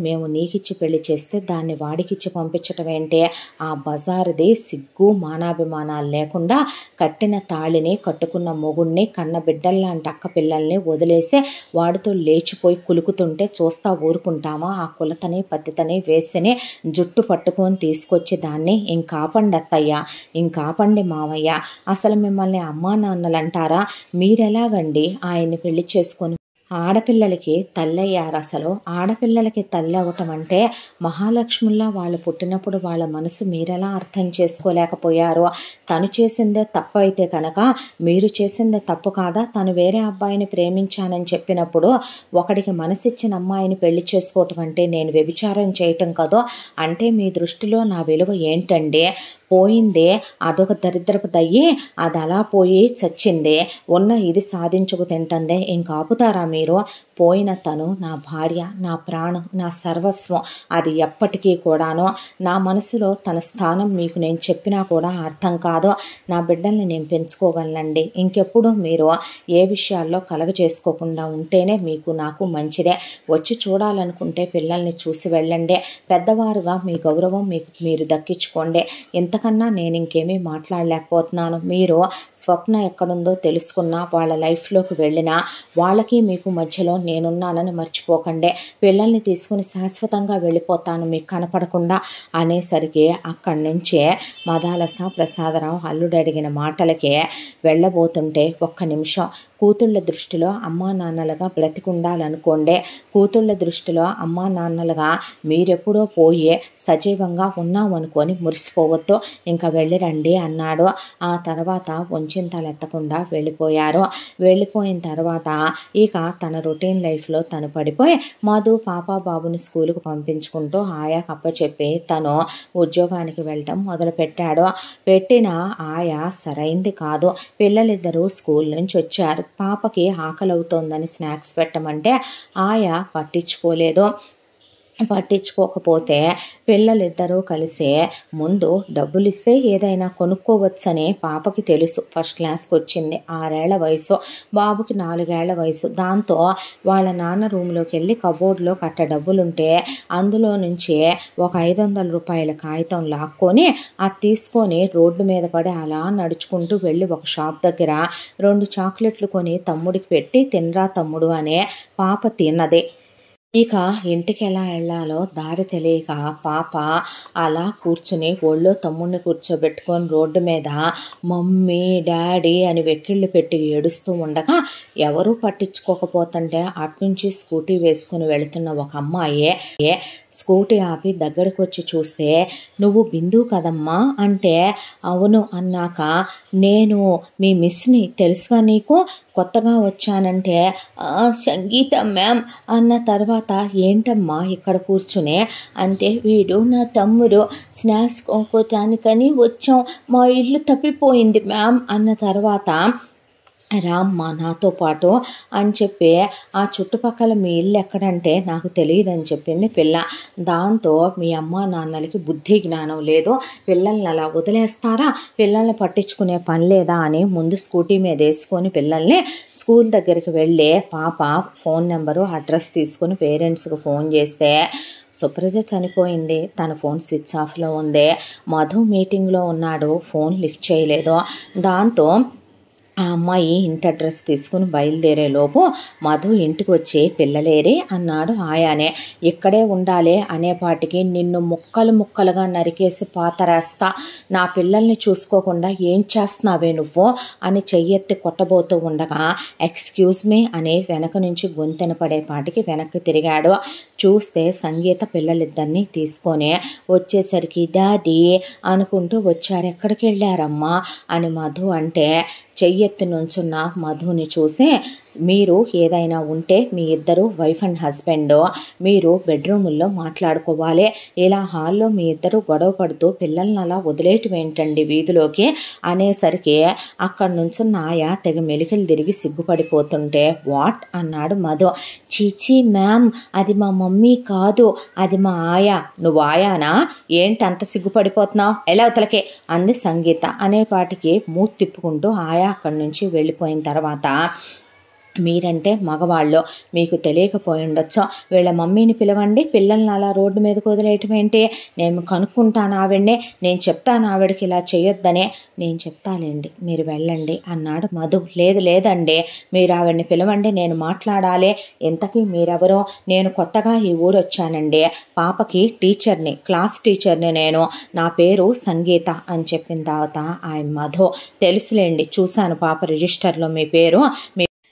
[SPEAKER 1] మేము నీకిచ్చి పెళ్లి చేస్తే దాన్ని వాడికిచ్చి పంపించటం ఏంటి? ఆ బజారుది సిగ్గు మానాభిమానాలు లేకుండా కట్టిన తాళిని, కట్టుకున్న మొగుడిని, కన్న బిడ్డల్లాంటి అక్క పిల్లల్ని వదిలేసి వాడితో లేచిపోయి కులుకుతుంటే చూస్తా ఊరుకుంటామా? ఆ కులతని పత్తితని వేసిని జుట్టు పట్టుకొని తీసుకొచ్చి దాన్ని ఇంకాపండి అత్తయ్య, ఇంకాపండి మావయ్య, అసలు మిమ్మల్ని అమ్మా నాన్నలు అంటారా? మీరెలాగండి ఆయన్ని పెళ్లి చేసుకొని ఆడపిల్లలకి తల్లయ్యారు? అసలు ఆడపిల్లలకి తల్లి అవ్వటం అంటే మహాలక్ష్ముల్లా వాళ్ళు పుట్టినప్పుడు వాళ్ళ మనసు మీరెలా అర్థం చేసుకోలేకపోయారో? తను చేసిందే తప్పు అయితే కనుక మీరు చేసిందే తప్పు కాదా? తను వేరే అబ్బాయిని ప్రేమించానని చెప్పినప్పుడు ఒకడికి మనసిచ్చిన అమ్మాయిని పెళ్లి చేసుకోవటం అంటే నేను వ్యభిచారం చేయటం కదో? అంటే మీ దృష్టిలో నా విలువ ఏంటండి? పోయిందే అదొక దరిద్రపు దయ్యి, అది అలా పోయి చచ్చిందే, ఉన్న ఇది సాధించుకు తింటుందే, ఇంకాపుతారా మీరు? పోయిన తను నా భార్య, నా ప్రాణం, నా సర్వస్వం. అది ఎప్పటికీ కూడాను నా మనసులో తన స్థానం మీకు నేను చెప్పినా కూడా అర్థం కాదు. నా బిడ్డల్ని నేను పెంచుకోగలనండి. ఇంకెప్పుడు మీరు ఏ విషయాల్లో కలగజేసుకోకుండా ఉంటేనే మీకు నాకు మంచిదే. వచ్చి చూడాలనుకుంటే పిల్లల్ని చూసి వెళ్ళండి. పెద్దవారుగా మీ గౌరవం మీకు మీరు దక్కించుకోండి. ఇంతకన్నా నేను ఇంకేమీ మాట్లాడలేకపోతున్నాను. మీరు స్వప్న ఎక్కడుందో తెలుసుకున్నా, వాళ్ళ లైఫ్లోకి వెళ్ళినా వాళ్ళకి మీకు మధ్యలో నేనున్నానని మర్చిపోకండి. పిల్లల్ని తీసుకుని శాశ్వతంగా వెళ్ళిపోతాను మీకు కనపడకుండా అనేసరికి అక్కడి నుంచే మదాలస ప్రసాదరావు అల్లుడు అడిగిన మాటలకే వెళ్ళబోతుంటే, ఒక్క నిమిషం, కూతుళ్ళ దృష్టిలో అమ్మా నాన్నలుగా బ్రతికుండాలనుకోండి. కూతుళ్ళ దృష్టిలో అమ్మా నాన్నలుగా మీరెప్పుడో పోయే సజీవంగా ఉన్నామనుకొని మురిసిపోవద్దు. ఇంకా వెళ్ళిరండి అన్నాడు. ఆ తర్వాత వంచిన తలెత్తకుండా వెళ్ళిపోయారు. వెళ్ళిపోయిన తర్వాత ఇక తన రొటీన్ లైఫ్లో తను పడిపోయి మధు పాప బాబుని స్కూల్కి పంపించుకుంటూ ఆయా కప్పచెప్పి తను ఉద్యోగానికి వెళ్ళటం మొదలుపెట్టాడు. పెట్టిన ఆయా సరైంది కాదు. పిల్లలిద్దరూ స్కూల్ నుంచి వచ్చారు. పాపకి ఆకలి అవుతోందని స్నాక్స్ పెట్టమంటే ఆయా పట్టించుకోకపోతే పిల్లలిద్దరూ కలిసి ముందు డబ్బులు ఇస్తే ఏదైనా కొనుక్కోవచ్చని పాపకి తెలుసు. ఫస్ట్ క్లాస్కి వచ్చింది, 6 ఏళ్ల వయసు, బాబుకి 4 ఏళ్ల వయసు. దాంతో వాళ్ళ నాన్న రూమ్లోకి వెళ్ళి కబోర్డ్లో కట్ట డబ్బులుంటే అందులో నుంచి ఒక 500 రూపాయల కాగితం లాక్కొని అది తీసుకొని రోడ్డు మీద పడి అలా నడుచుకుంటూ వెళ్ళి ఒక షాప్ దగ్గర 2 చాక్లెట్లు కొని తమ్ముడికి పెట్టి, తినరా తమ్ముడు అనే పాప తిన్నదే. ఇక ఇంటికి ఎలా వెళ్ళాలో దారి తెలియక పాప అలా కూర్చుని ఒళ్ళో తమ్ముడిని కూర్చోబెట్టుకొని రోడ్డు మీద మమ్మీ డాడీ అని వెక్కిళ్ళు పెట్టి ఏడుస్తూ ఉండగా ఎవరూ పట్టించుకోకపోతుంటే అట్నుంచి స్కూటీ వేసుకుని వెళుతున్న ఒక అమ్మాయి స్కూటీ ఆపి దగ్గరకు వచ్చి చూస్తే, నువ్వు బిందు కదమ్మా అంటే, అవును అన్నాక, నేను మీ మిస్ని తెలుసుగా నీకు, కొత్తగా వచ్చానంటే సంగీత మ్యామ్ అన్న తర్వాత, ఏంటమ్మా ఇక్కడ కూర్చునే అంటే, వీడు నా తమ్ముడు, స్నాక్స్ కొనుక్కోటానికని వచ్చాం, మా ఇల్లు తప్పిపోయింది మ్యామ్ అన్న తర్వాత, రామ్మా నాతో పాటు అని చెప్పి, ఆ చుట్టుపక్కల మీ ఇల్లు ఎక్కడంటే నాకు తెలియదని చెప్పింది పిల్ల. దాంతో మీ అమ్మా నాన్నలకి బుద్ధి జ్ఞానం లేదు, పిల్లల్ని అలా వదిలేస్తారా, పిల్లల్ని పట్టించుకునే పని లేదా అని ముందు స్కూటీ మీద వేసుకొని పిల్లల్ని స్కూల్ దగ్గరికి వెళ్ళి పాప ఫోన్ నెంబరు అడ్రస్ తీసుకుని పేరెంట్స్కి ఫోన్ చేస్తే, సుప్రజ చనిపోయింది, తన ఫోన్ స్విచ్ ఆఫ్లో ఉంది, మధు మీటింగ్లో ఉన్నాడు, ఫోన్ లిఫ్ట్ చేయలేదు. దాంతో ఆ అమ్మాయి ఇంటి అడ్రస్ తీసుకుని బయలుదేరేలోపు మధు ఇంటికి వచ్చి, పిల్లలేరి అన్నాడు ఆయానే. ఇక్కడే ఉండాలి అనేపాటికి నిన్ను ముక్కలు ముక్కలుగా నరికేసి పాతరేస్తా, నా పిల్లల్ని చూసుకోకుండా ఏం చేస్తున్నావే నువ్వు అని చెయ్యెత్తి కొట్టబోతూ ఉండగా, ఎక్స్క్యూజ్ మీ అని వెనక నుంచి గొంతెన పడేపాటికి వెనక్కి తిరిగాడు. చూస్తే సంగీత పిల్లలిద్దరినీ తీసుకొని వచ్చేసరికి, డాడీ అనుకుంటూ వచ్చారు. ఎక్కడికి వెళ్ళారమ్మా అని మధు అంటే, చెయ్యెత్తి నుంచున్న మధుని చూసి, మీరు ఏదైనా ఉంటే మీ ఇద్దరు వైఫ్ అండ్ హస్బెండ్ మీరు బెడ్రూముల్లో మాట్లాడుకోవాలి, ఇలా హాల్లో మీ ఇద్దరు గొడవ పడుతూ పిల్లల్ని అలా వదిలేయటం ఏంటండి వీధిలోకి అనేసరికి అక్కడి నుంచున్న ఆయా తెగ మెలికలు తిరిగి సిగ్గుపడిపోతుంటే, వాట్ అన్నాడు మధు. చీచీ మ్యామ్, అది మా మమ్మీ కాదు, అది మా ఆయా. నువ్వు ఆయానా? ఏంటి అంత సిగ్గుపడిపోతున్నావు, ఎలా అవతలకే అంది సంగీత. అనేపాటికి మూతి తిప్పుకుంటూ ఆయా అక్కడి నుంచి వెళ్ళిపోయిన తర్వాత, మీరంటే మగవాళ్ళు, మీకు తెలియకపోయి ఉండొచ్చు, వీళ్ళ మమ్మీని పిలవండి, పిల్లల్ని అలా రోడ్డు మీదకి వదిలేయటం ఏంటి, నేను కనుక్కుంటాను ఆవిడనే, నేను చెప్తాను ఆవిడకి ఇలా చేయొద్దనే. నేను చెప్తాలేండి, మీరు వెళ్ళండి అన్నాడు మధు. లేదండి, మీరు ఆవిడని పిలవండి, నేను మాట్లాడాలి. ఇంతకీ మీరెవరో? నేను కొత్తగా ఈ ఊరు వచ్చానండి, పాపకి టీచర్ని, క్లాస్ టీచర్ని నేను, నా పేరు సంగీత అని చెప్పిన తర్వాత ఆయన మధు, తెలుసులేండి, చూశాను పాప రిజిస్టర్లో మీ పేరు,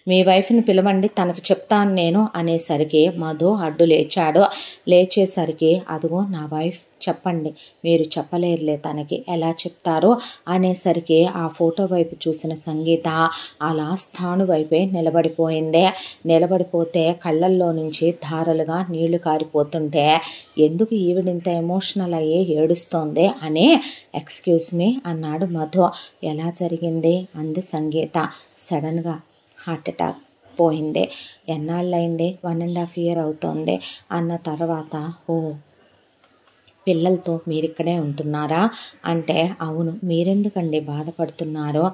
[SPEAKER 1] మీ వైఫ్ని పిలవండి, తనకు చెప్తాను నేను అనేసరికి మధు అడ్డు లేచాడు. లేచేసరికి, అదిగో నా వైఫ్ చెప్పండి, మీరు చెప్పలేరులే తనకి, ఎలా చెప్తారో అనేసరికి ఆ ఫోటో వైపు చూసిన సంగీత అలా స్థాను వైపే నిలబడిపోయింది. నిలబడిపోతే కళ్ళల్లో నుంచి ధారలుగా నీళ్లు కారిపోతుంటే ఎందుకు ఈవిడింత ఎమోషనల్ అయ్యి ఏడుస్తోంది అని ఎక్స్క్యూజ్ మీ అన్నాడు మధు. ఎలా జరిగింది అంది సంగీత. సడన్గా హార్ట్ అటాక్ పోయింది. ఎన్నాళ్ళైంది? 1.5 year అవుతోంది అన్న తర్వాత, ఓ పిల్లలతో మీరిక్కడే ఉంటున్నారా అంటే, అవును, మీరెందుకండి బాధపడుతున్నారు,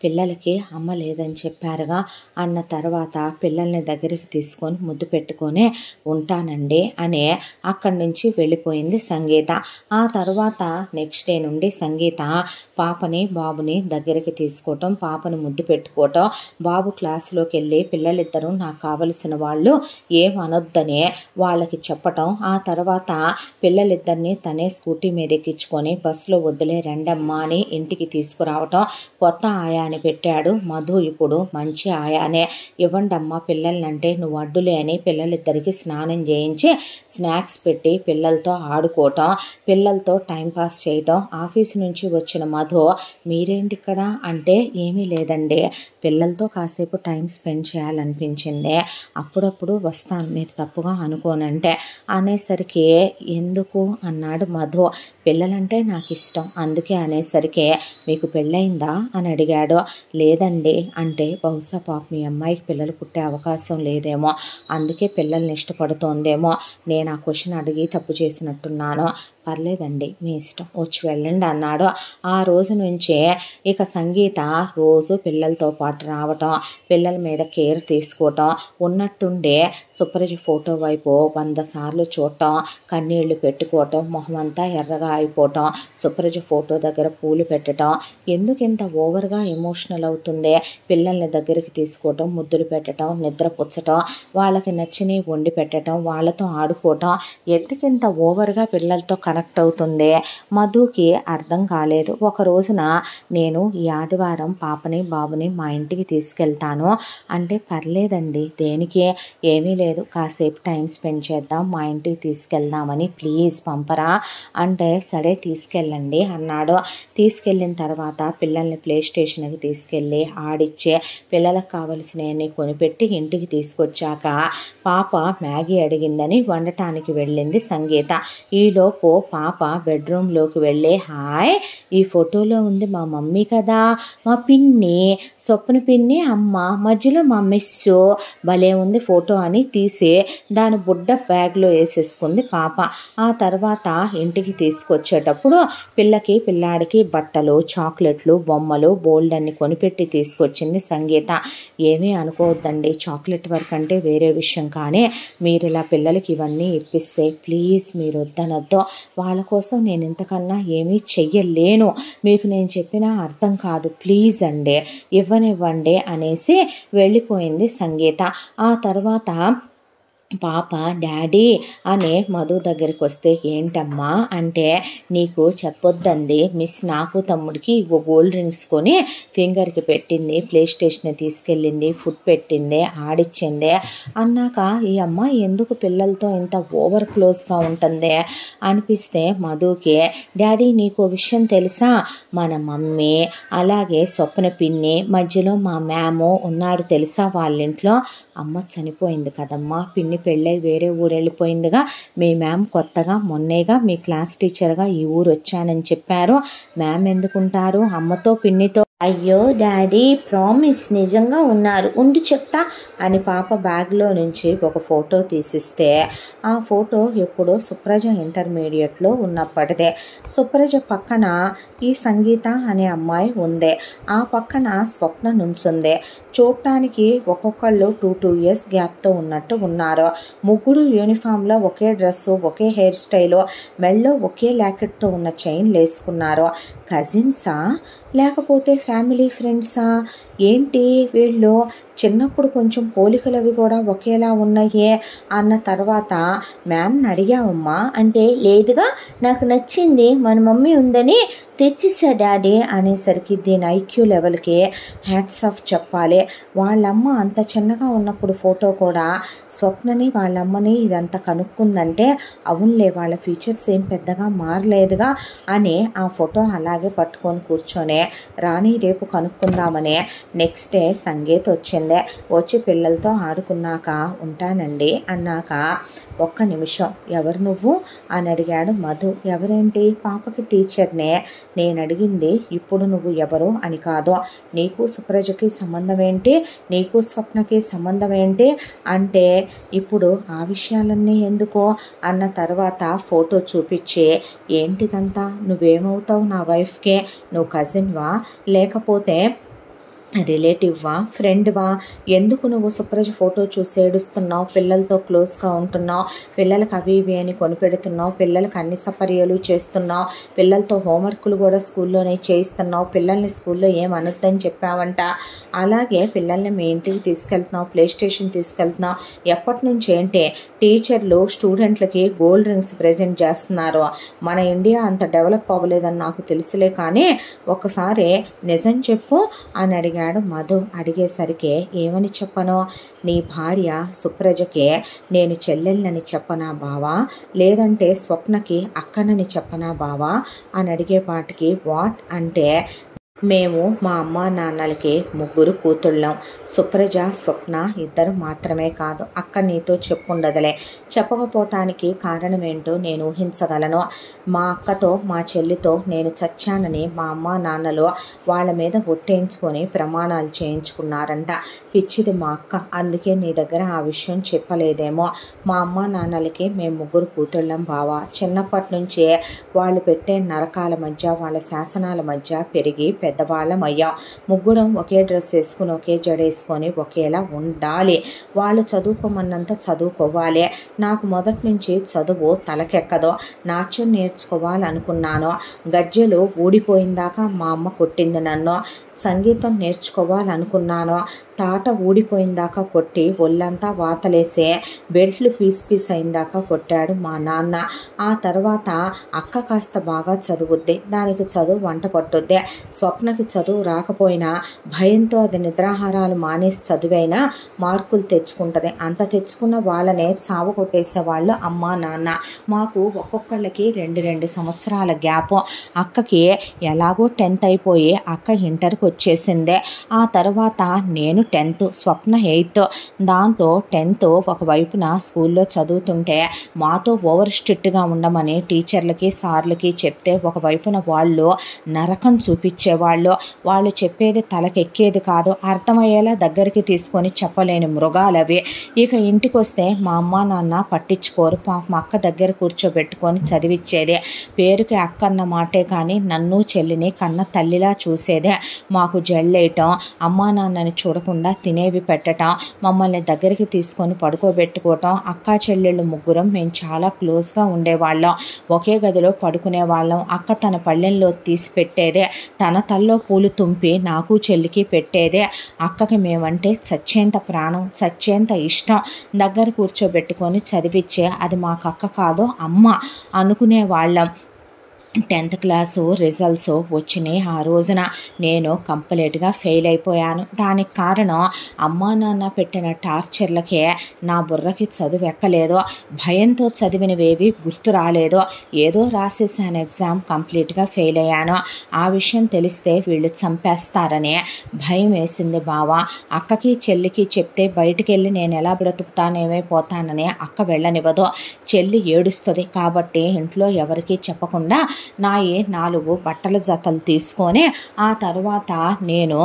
[SPEAKER 1] పిల్లలకి అమ్మ లేదని చెప్పారుగా అన్న తర్వాత, పిల్లల్ని దగ్గరికి తీసుకొని ముద్దు పెట్టుకొని ఉంటానండి అని అక్కడి నుంచి వెళ్ళిపోయింది సంగీత. ఆ తర్వాత నెక్స్ట్ డే నుండి సంగీత పాపని బాబుని దగ్గరికి తీసుకోవటం, పాపని ముద్దు పెట్టుకోవటం, బాబు క్లాసులోకి వెళ్ళి పిల్లలిద్దరూ నాకు కావలసిన వాళ్ళు ఏమనొద్దని వాళ్ళకి చెప్పటం, ఆ తర్వాత పిల్లలిద్దరినీ తనే స్కూటీ మీద ఎక్కించుకొని బస్సులో వదిలే రెండమ్మా అని ఇంటికి తీసుకురావటం. కొత్త ఆయాని పెట్టాడు మధు, ఇప్పుడు మంచి ఆయానే, ఇవ్వండమ్మా పిల్లల్నంటే నువ్వు అడ్డులే అని పిల్లలిద్దరికి స్నానం చేయించి స్నాక్స్ పెట్టి పిల్లలతో ఆడుకోవటం, పిల్లలతో టైంపాస్ చేయటం. ఆఫీసు నుంచి వచ్చిన మధు, మీరేంటి ఇక్కడ అంటే, ఏమీ లేదండి, పిల్లలతో కాసేపు టైం స్పెండ్ చేయాలనిపించింది, అప్పుడప్పుడు వస్తాను, మీరు తప్పుగా అనుకోనంటే అనేసరికి, ఎందుకు అన్నాడు మధు. పిల్లలంటే నాకు ఇష్టం అందుకే అనేసరికి, మీకు పెళ్ళయిందా అని అడిగాడు. లేదండి అంటే, బహుశా పాప మీ అమ్మాయికి పిల్లలు పుట్టే అవకాశం లేదేమో, అందుకే పిల్లల్ని ఇష్టపడుతోందేమో, నేను ఆ క్వశ్చన్ అడిగి తప్పు చేసినట్టున్నాను, పర్లేదండి మీ ఇష్టం, వచ్చి వెళ్ళండి అన్నాడు. ఆ రోజు నుంచే ఇక సంగీత రోజు పిల్లలతో పాటు రావటం, పిల్లల మీద కేర్ తీసుకోవటం, ఉన్నట్టుండే సుప్రజ ఫోటో వైపు 100 సార్లు చూడటం, కన్నీళ్లు పెట్టుకోవటం, మొహం అంతా ఎర్రగా అయిపోవటం, సుప్రజ ఫోటో దగ్గర పూలు పెట్టడం, ఎందుకు ఇంత ఓవర్గా ఎమోషనల్ అవుతుంది, పిల్లల్ని దగ్గరికి తీసుకోవటం, ముద్దులు పెట్టడం, నిద్ర పుచ్చటం, వాళ్ళకి నచ్చినవి వండి పెట్టడం, వాళ్ళతో ఆడుకోవటం, ఎందుకింత ఓవర్గా పిల్లలతో కనెక్ట్ అవుతుంది మధుకి అర్థం కాలేదు. ఒక రోజున, నేను ఈ ఆదివారం పాపని బాబుని మా ఇంటికి తీసుకెళ్తాను అంటే, పర్లేదండి, దేనికి, ఏమీ లేదు, కాసేపు టైం స్పెండ్ చేద్దాం, మా ఇంటికి తీసుకెళ్దామని, ప్లీజ్ పంపరా అంటే, సరే తీసుకెళ్ళండి అన్నాడు. తీసుకెళ్ళిన తర్వాత పిల్లల్ని ప్లే స్టేషన్కి తీసుకెళ్ళి ఆడిచ్చే, పిల్లలకు కావలసినవన్నీ కొనిపెట్టి ఇంటికి తీసుకొచ్చాక పాప మ్యాగీ అడిగిందని వండటానికి వెళ్ళింది సంగీత. ఈలోపు పాప బెడ్రూమ్లోకి వెళ్ళి, హాయ్, ఈ ఫోటోలో ఉంది మా మమ్మీ కదా, మా పిన్ని, స్వప్న పిన్ని అమ్మ, మధ్యలో మా మిస్సు, భలే ఉంది ఫోటో అని తీసి దాని బుడ్డ బ్యాగ్లో వేసేసుకుంది పాప. ఆ తర్వాత ఇంటికి తీసుకొచ్చేటప్పుడు పిల్లాడికి బట్టలు, చాక్లెట్లు, బొమ్మలు బోల్డ్ అన్ని కొనిపెట్టి తీసుకొచ్చింది సంగీత. ఏమీ అనుకోవద్దండి, చాక్లెట్ వరకు అంటే వేరే విషయం, కానీ మీరు ఇలా పిల్లలకి ఇవన్నీ ఇప్పిస్తే ప్లీజ్ మీరు వద్దనొద్దు, వాళ్ళ కోసం నేను ఇంతకన్నా ఏమీ చెయ్యలేను, మీకు నేను చెప్పినా అర్థం కాదు, ప్లీజ్ అండి ఇవ్వనివ్వండి అనేసి వెళ్ళిపోయింది సంగీత. ఆ తర్వాత పాప డాడీ అని మధు దగ్గరికి వస్తే, ఏంటమ్మా అంటే, నీకు చెప్పొద్దంది మిస్, నాకు తమ్ముడికి గోల్డ్ రింగ్స్ కొని ఫింగర్కి పెట్టింది, ప్లే స్టేషన్ తీసుకెళ్ళింది, ఫుడ్ పెట్టింది, ఆడిచ్చింది అన్నాక, ఈ అమ్మాయి ఎందుకు పిల్లలతో ఇంత ఓవర్ క్లోజ్గా ఉంటుంది అనిపిస్తే మధుకి, డాడీ నీకు విషయం తెలుసా, మన మమ్మీ అలాగే స్వప్న పిన్ని మధ్యలో మా మ్యాము ఉన్నాడు తెలుసా వాళ్ళ ఇంట్లో, అమ్మ చనిపోయింది కదమ్మా, పిన్ని పెళ్ళై వేరే ఊరు వెళ్ళిపోయిందిగా, మీ మ్యామ్ కొత్తగా మొన్నేగా మీ క్లాస్ టీచర్గా ఈ ఊరు వచ్చానని చెప్పారు, మ్యామ్ ఎందుకుంటారు అమ్మతో పిన్నితో, అయ్యో డాడీ ప్రామిస్, నిజంగా ఉన్నారు, ఉండి చెప్తా అని పాప బ్యాగ్లో నుంచి ఒక ఫోటో తీసిస్తే, ఆ ఫోటో ఎప్పుడో సుప్రజ ఇంటర్మీడియట్లో ఉన్నప్పటిదే. సుప్రజ పక్కన ఈ సంగీత అనే అమ్మాయి ఉంది, ఆ పక్కన స్వప్న నుంచుంది. చూడటానికి ఒక్కొక్కళ్ళు 2 years గ్యాప్తో ఉన్నట్టు ఉన్నారు. ముగ్గురు యూనిఫామ్లో ఒకే డ్రెస్సు, ఒకే హెయిర్ స్టైలు, మెళ్ళో ఒకే లాకెట్తో ఉన్న చైన్లు వేసుకున్నారు. కజిన్సా? లేకపోతే ఫ్యామిలీ ఫ్రెండ్సా? ఏంటి వీళ్ళు చిన్నప్పుడు కొంచెం పోలికలు అవి కూడా ఒకేలా ఉన్నాయే అన్న తర్వాత మ్యామ్ని అడిగావమ్మా అంటే, లేదుగా నాకు నచ్చింది మన మమ్మీ ఉందని తెచ్చిసా డాడీ అనేసరికి దీని ఐక్యూ లెవెల్కి హ్యాట్స్ ఆఫ్ చెప్పాలి. వాళ్ళమ్మ అంత చిన్నగా ఉన్నప్పుడు ఫోటో కూడా స్వప్నని వాళ్ళమ్మని ఇదంతా కనుక్కుందంటే, అవునులే వాళ్ళ ఫీచర్స్ ఏం పెద్దగా మారలేదుగా అని ఆ ఫోటో అలాగే పట్టుకొని కూర్చొని రాణి రేపు కనుక్కుందామని నెక్స్ట్ డే సంగీత్ వచ్చింది. వచ్చి పిల్లలతో ఆడుకున్నాక ఉంటానండి అన్నాక, ఒక్క నిమిషం ఎవరు నువ్వు అని అడిగాడు మధు. ఎవరేంటి? పాపకి టీచర్నే. నేను అడిగింది ఇప్పుడు నువ్వు ఎవరు అని కాదు, నీకు సుప్రజకి సంబంధం ఏంటి, నీకు స్వప్నకి సంబంధం ఏంటి అంటే, ఇప్పుడు ఆ విషయాలన్నీ ఎందుకు అన్న తర్వాత ఫోటో చూపించి, ఏంటిదంతా, నువ్వేమవుతావు నా వైఫ్కే, నువ్వు కజిన్వా లేకపోతే రిలేటివ్వా ఫ్రెండ్వా? ఎందుకు నువ్వు సుప్రజ ఫోటో చూసి ఏడుస్తున్నావు, పిల్లలతో క్లోజ్గా ఉంటున్నావు, పిల్లలకు అవి ఇవి అని కొనిపెడుతున్నావు, పిల్లలకు అన్ని సపర్యలు చేస్తున్నావు, పిల్లలతో హోంవర్క్లు కూడా స్కూల్లోనే చేయిస్తున్నావు, పిల్లల్ని స్కూల్లో ఏమనొద్దని చెప్పావంట, అలాగే పిల్లల్ని మీ ఇంటికి తీసుకెళ్తున్నావు, ప్లే స్టేషన్ తీసుకెళ్తున్నావు. ఎప్పటి నుంచి ఏంటి టీచర్లు స్టూడెంట్లకి గోల్డ్ రింగ్స్ ప్రజెంట్ చేస్తున్నారు? మన ఇండియా అంత డెవలప్ అవ్వలేదని నాకు తెలుసులే, కానీ ఒకసారి నిజం చెప్పు అని అడిగాడు మధు. అడిగేసరికి ఏమని చెప్పను, నీ భార్య సుప్రజకే నేను చెల్లెళ్ళని చెప్పనా బావా, లేదంటే స్వప్నకి అక్కనని చెప్పనా బావా అని అడిగేపాటికి, వాట్ అంటే, మేము మా అమ్మ నాన్నలకి 3 కూతుళ్ళం, సుప్రజ స్వప్న 2 మాత్రమే కాదు. అక్క నీతో చెప్పుండదులే, చెప్పకపోవటానికి కారణం ఏంటో నేను ఊహించగలను. మా అక్కతో మా చెల్లితో నేను చచ్చానని మా అమ్మ నాన్నలు వాళ్ళ మీద ఒట్టేయించుకొని ప్రమాణాలు చేయించుకున్నారంట. పిచ్చిది మా అక్క, అందుకే నీ దగ్గర ఆ విషయం చెప్పలేదేమో. మా అమ్మ నాన్నలకి మేము 3 కూతుళ్ళం బావా. చిన్నప్పటి నుంచే వాళ్ళు పెట్టే నరకాల మధ్య వాళ్ళ శాసనాల మధ్య పెరిగి పెద్దవాళ్ళమయ్యాం. 3 ఒకే డ్రెస్ వేసుకుని ఒకే జడేసుకొని ఒకేలా ఉండాలి. వాళ్ళు చదువుకోమన్నంత చదువుకోవాలి. నాకు మొదటి నుంచి చదువు తలకెక్కదో, నాట్యం నేర్చుకోవాలనుకున్నాను. గజ్జెలు ఊడిపోయిందాకా మా అమ్మ కొట్టింది నన్ను. సంగీతం నేర్చుకోవాలనుకున్నాను. తాట ఊడిపోయిందాకా కొట్టి ఒళ్ళంతా వాతలేసే బెల్ట్లు పీస్ అయిందాకా కొట్టాడు మా నాన్న. ఆ తర్వాత అక్క కాస్త బాగా చదువుద్ది, దానికి చదువు వంట పట్టుద్ది. స్వప్నకి చదువు రాకపోయినా భయంతో అది నిద్రాహారాలు మానేసి చదువైనా మార్కులు తెచ్చుకుంటుంది. అంత తెచ్చుకున్న వాళ్ళనే చావు కొట్టేసేవాళ్ళు అమ్మ నాన్న. మాకు ఒక్కొక్కళ్ళకి 2 సంవత్సరాల గ్యాప్. అక్కకి ఎలాగో 10th అయిపోయి అక్క ఇంటర్కి వచ్చేసిందే. ఆ తర్వాత నేను 10th, స్వప్న 8th. దాంతో 10th ఒకవైపున స్కూల్లో చదువుతుంటే మాతో ఓవర్ స్ట్రిక్ట్గా ఉండమని టీచర్లకి సార్లకి చెప్తే ఒకవైపున వాళ్ళు నరకం చూపించేవాళ్ళు. వాళ్ళు చెప్పేది తలకెక్కేది కాదు, అర్థమయ్యేలా దగ్గరికి తీసుకొని చెప్పలేని మృగాలవి. ఇక ఇంటికి వస్తే మా అమ్మ నాన్న పట్టించుకోరు. పాపం అక్క దగ్గర కూర్చోబెట్టుకొని చదివిచ్చేదే. పేరుకి అక్క అన్న మాటే కానీ నన్ను చెల్లిని కన్న తల్లిలా చూసేదే. మాకు జల్లేయటం, అమ్మా నాన్నని చూడకుండా తినేవి పెట్టడం, మమ్మల్ని దగ్గరికి తీసుకొని పడుకోబెట్టుకోవటం. అక్క చెల్లెళ్ళు 3 మేము చాలా క్లోజ్గా ఉండేవాళ్ళం. ఒకే గదిలో పడుకునేవాళ్ళం. అక్క తన పళ్ళెంలో తీసి పెట్టేదే, తన తల్లో పూలు తుంపి నాకు చెల్లికి పెట్టేదే. అక్కకి మేమంటే చచ్చేంత ప్రాణం, చచ్చేంత ఇష్టం. దగ్గర కూర్చోబెట్టుకొని చదివిచ్చే అది మాకు అక్క కాదు అమ్మ అనుకునేవాళ్ళం. 10th క్లాసు రిజల్ట్స్ వచ్చినాయి. ఆ రోజున నేను కంప్లీట్గా ఫెయిల్ అయిపోయాను. దానికి కారణం అమ్మా నాన్న పెట్టిన టార్చర్లకే నా బుర్రకి చదువు ఎక్కలేదు. భయంతో చదివినవేవి గుర్తు రాలేదు. ఏదో రాసేసాను ఎగ్జామ్, కంప్లీట్గా ఫెయిల్ అయ్యాను. ఆ విషయం తెలిస్తే వీళ్ళు చంపేస్తారని భయం వేసింది బావా. అక్కకి చెల్లికి చెప్తే బయటికి వెళ్ళి నేను ఎలా బ్రతుకుతానేమైపోతానని అక్క వెళ్ళనివ్వదు. చెల్లి ఏడుస్తుంది కాబట్టి ఇంట్లో ఎవరికీ చెప్పకుండా నా 4 బట్టల జతలు తీసుకొని ఆ తర్వాత నేను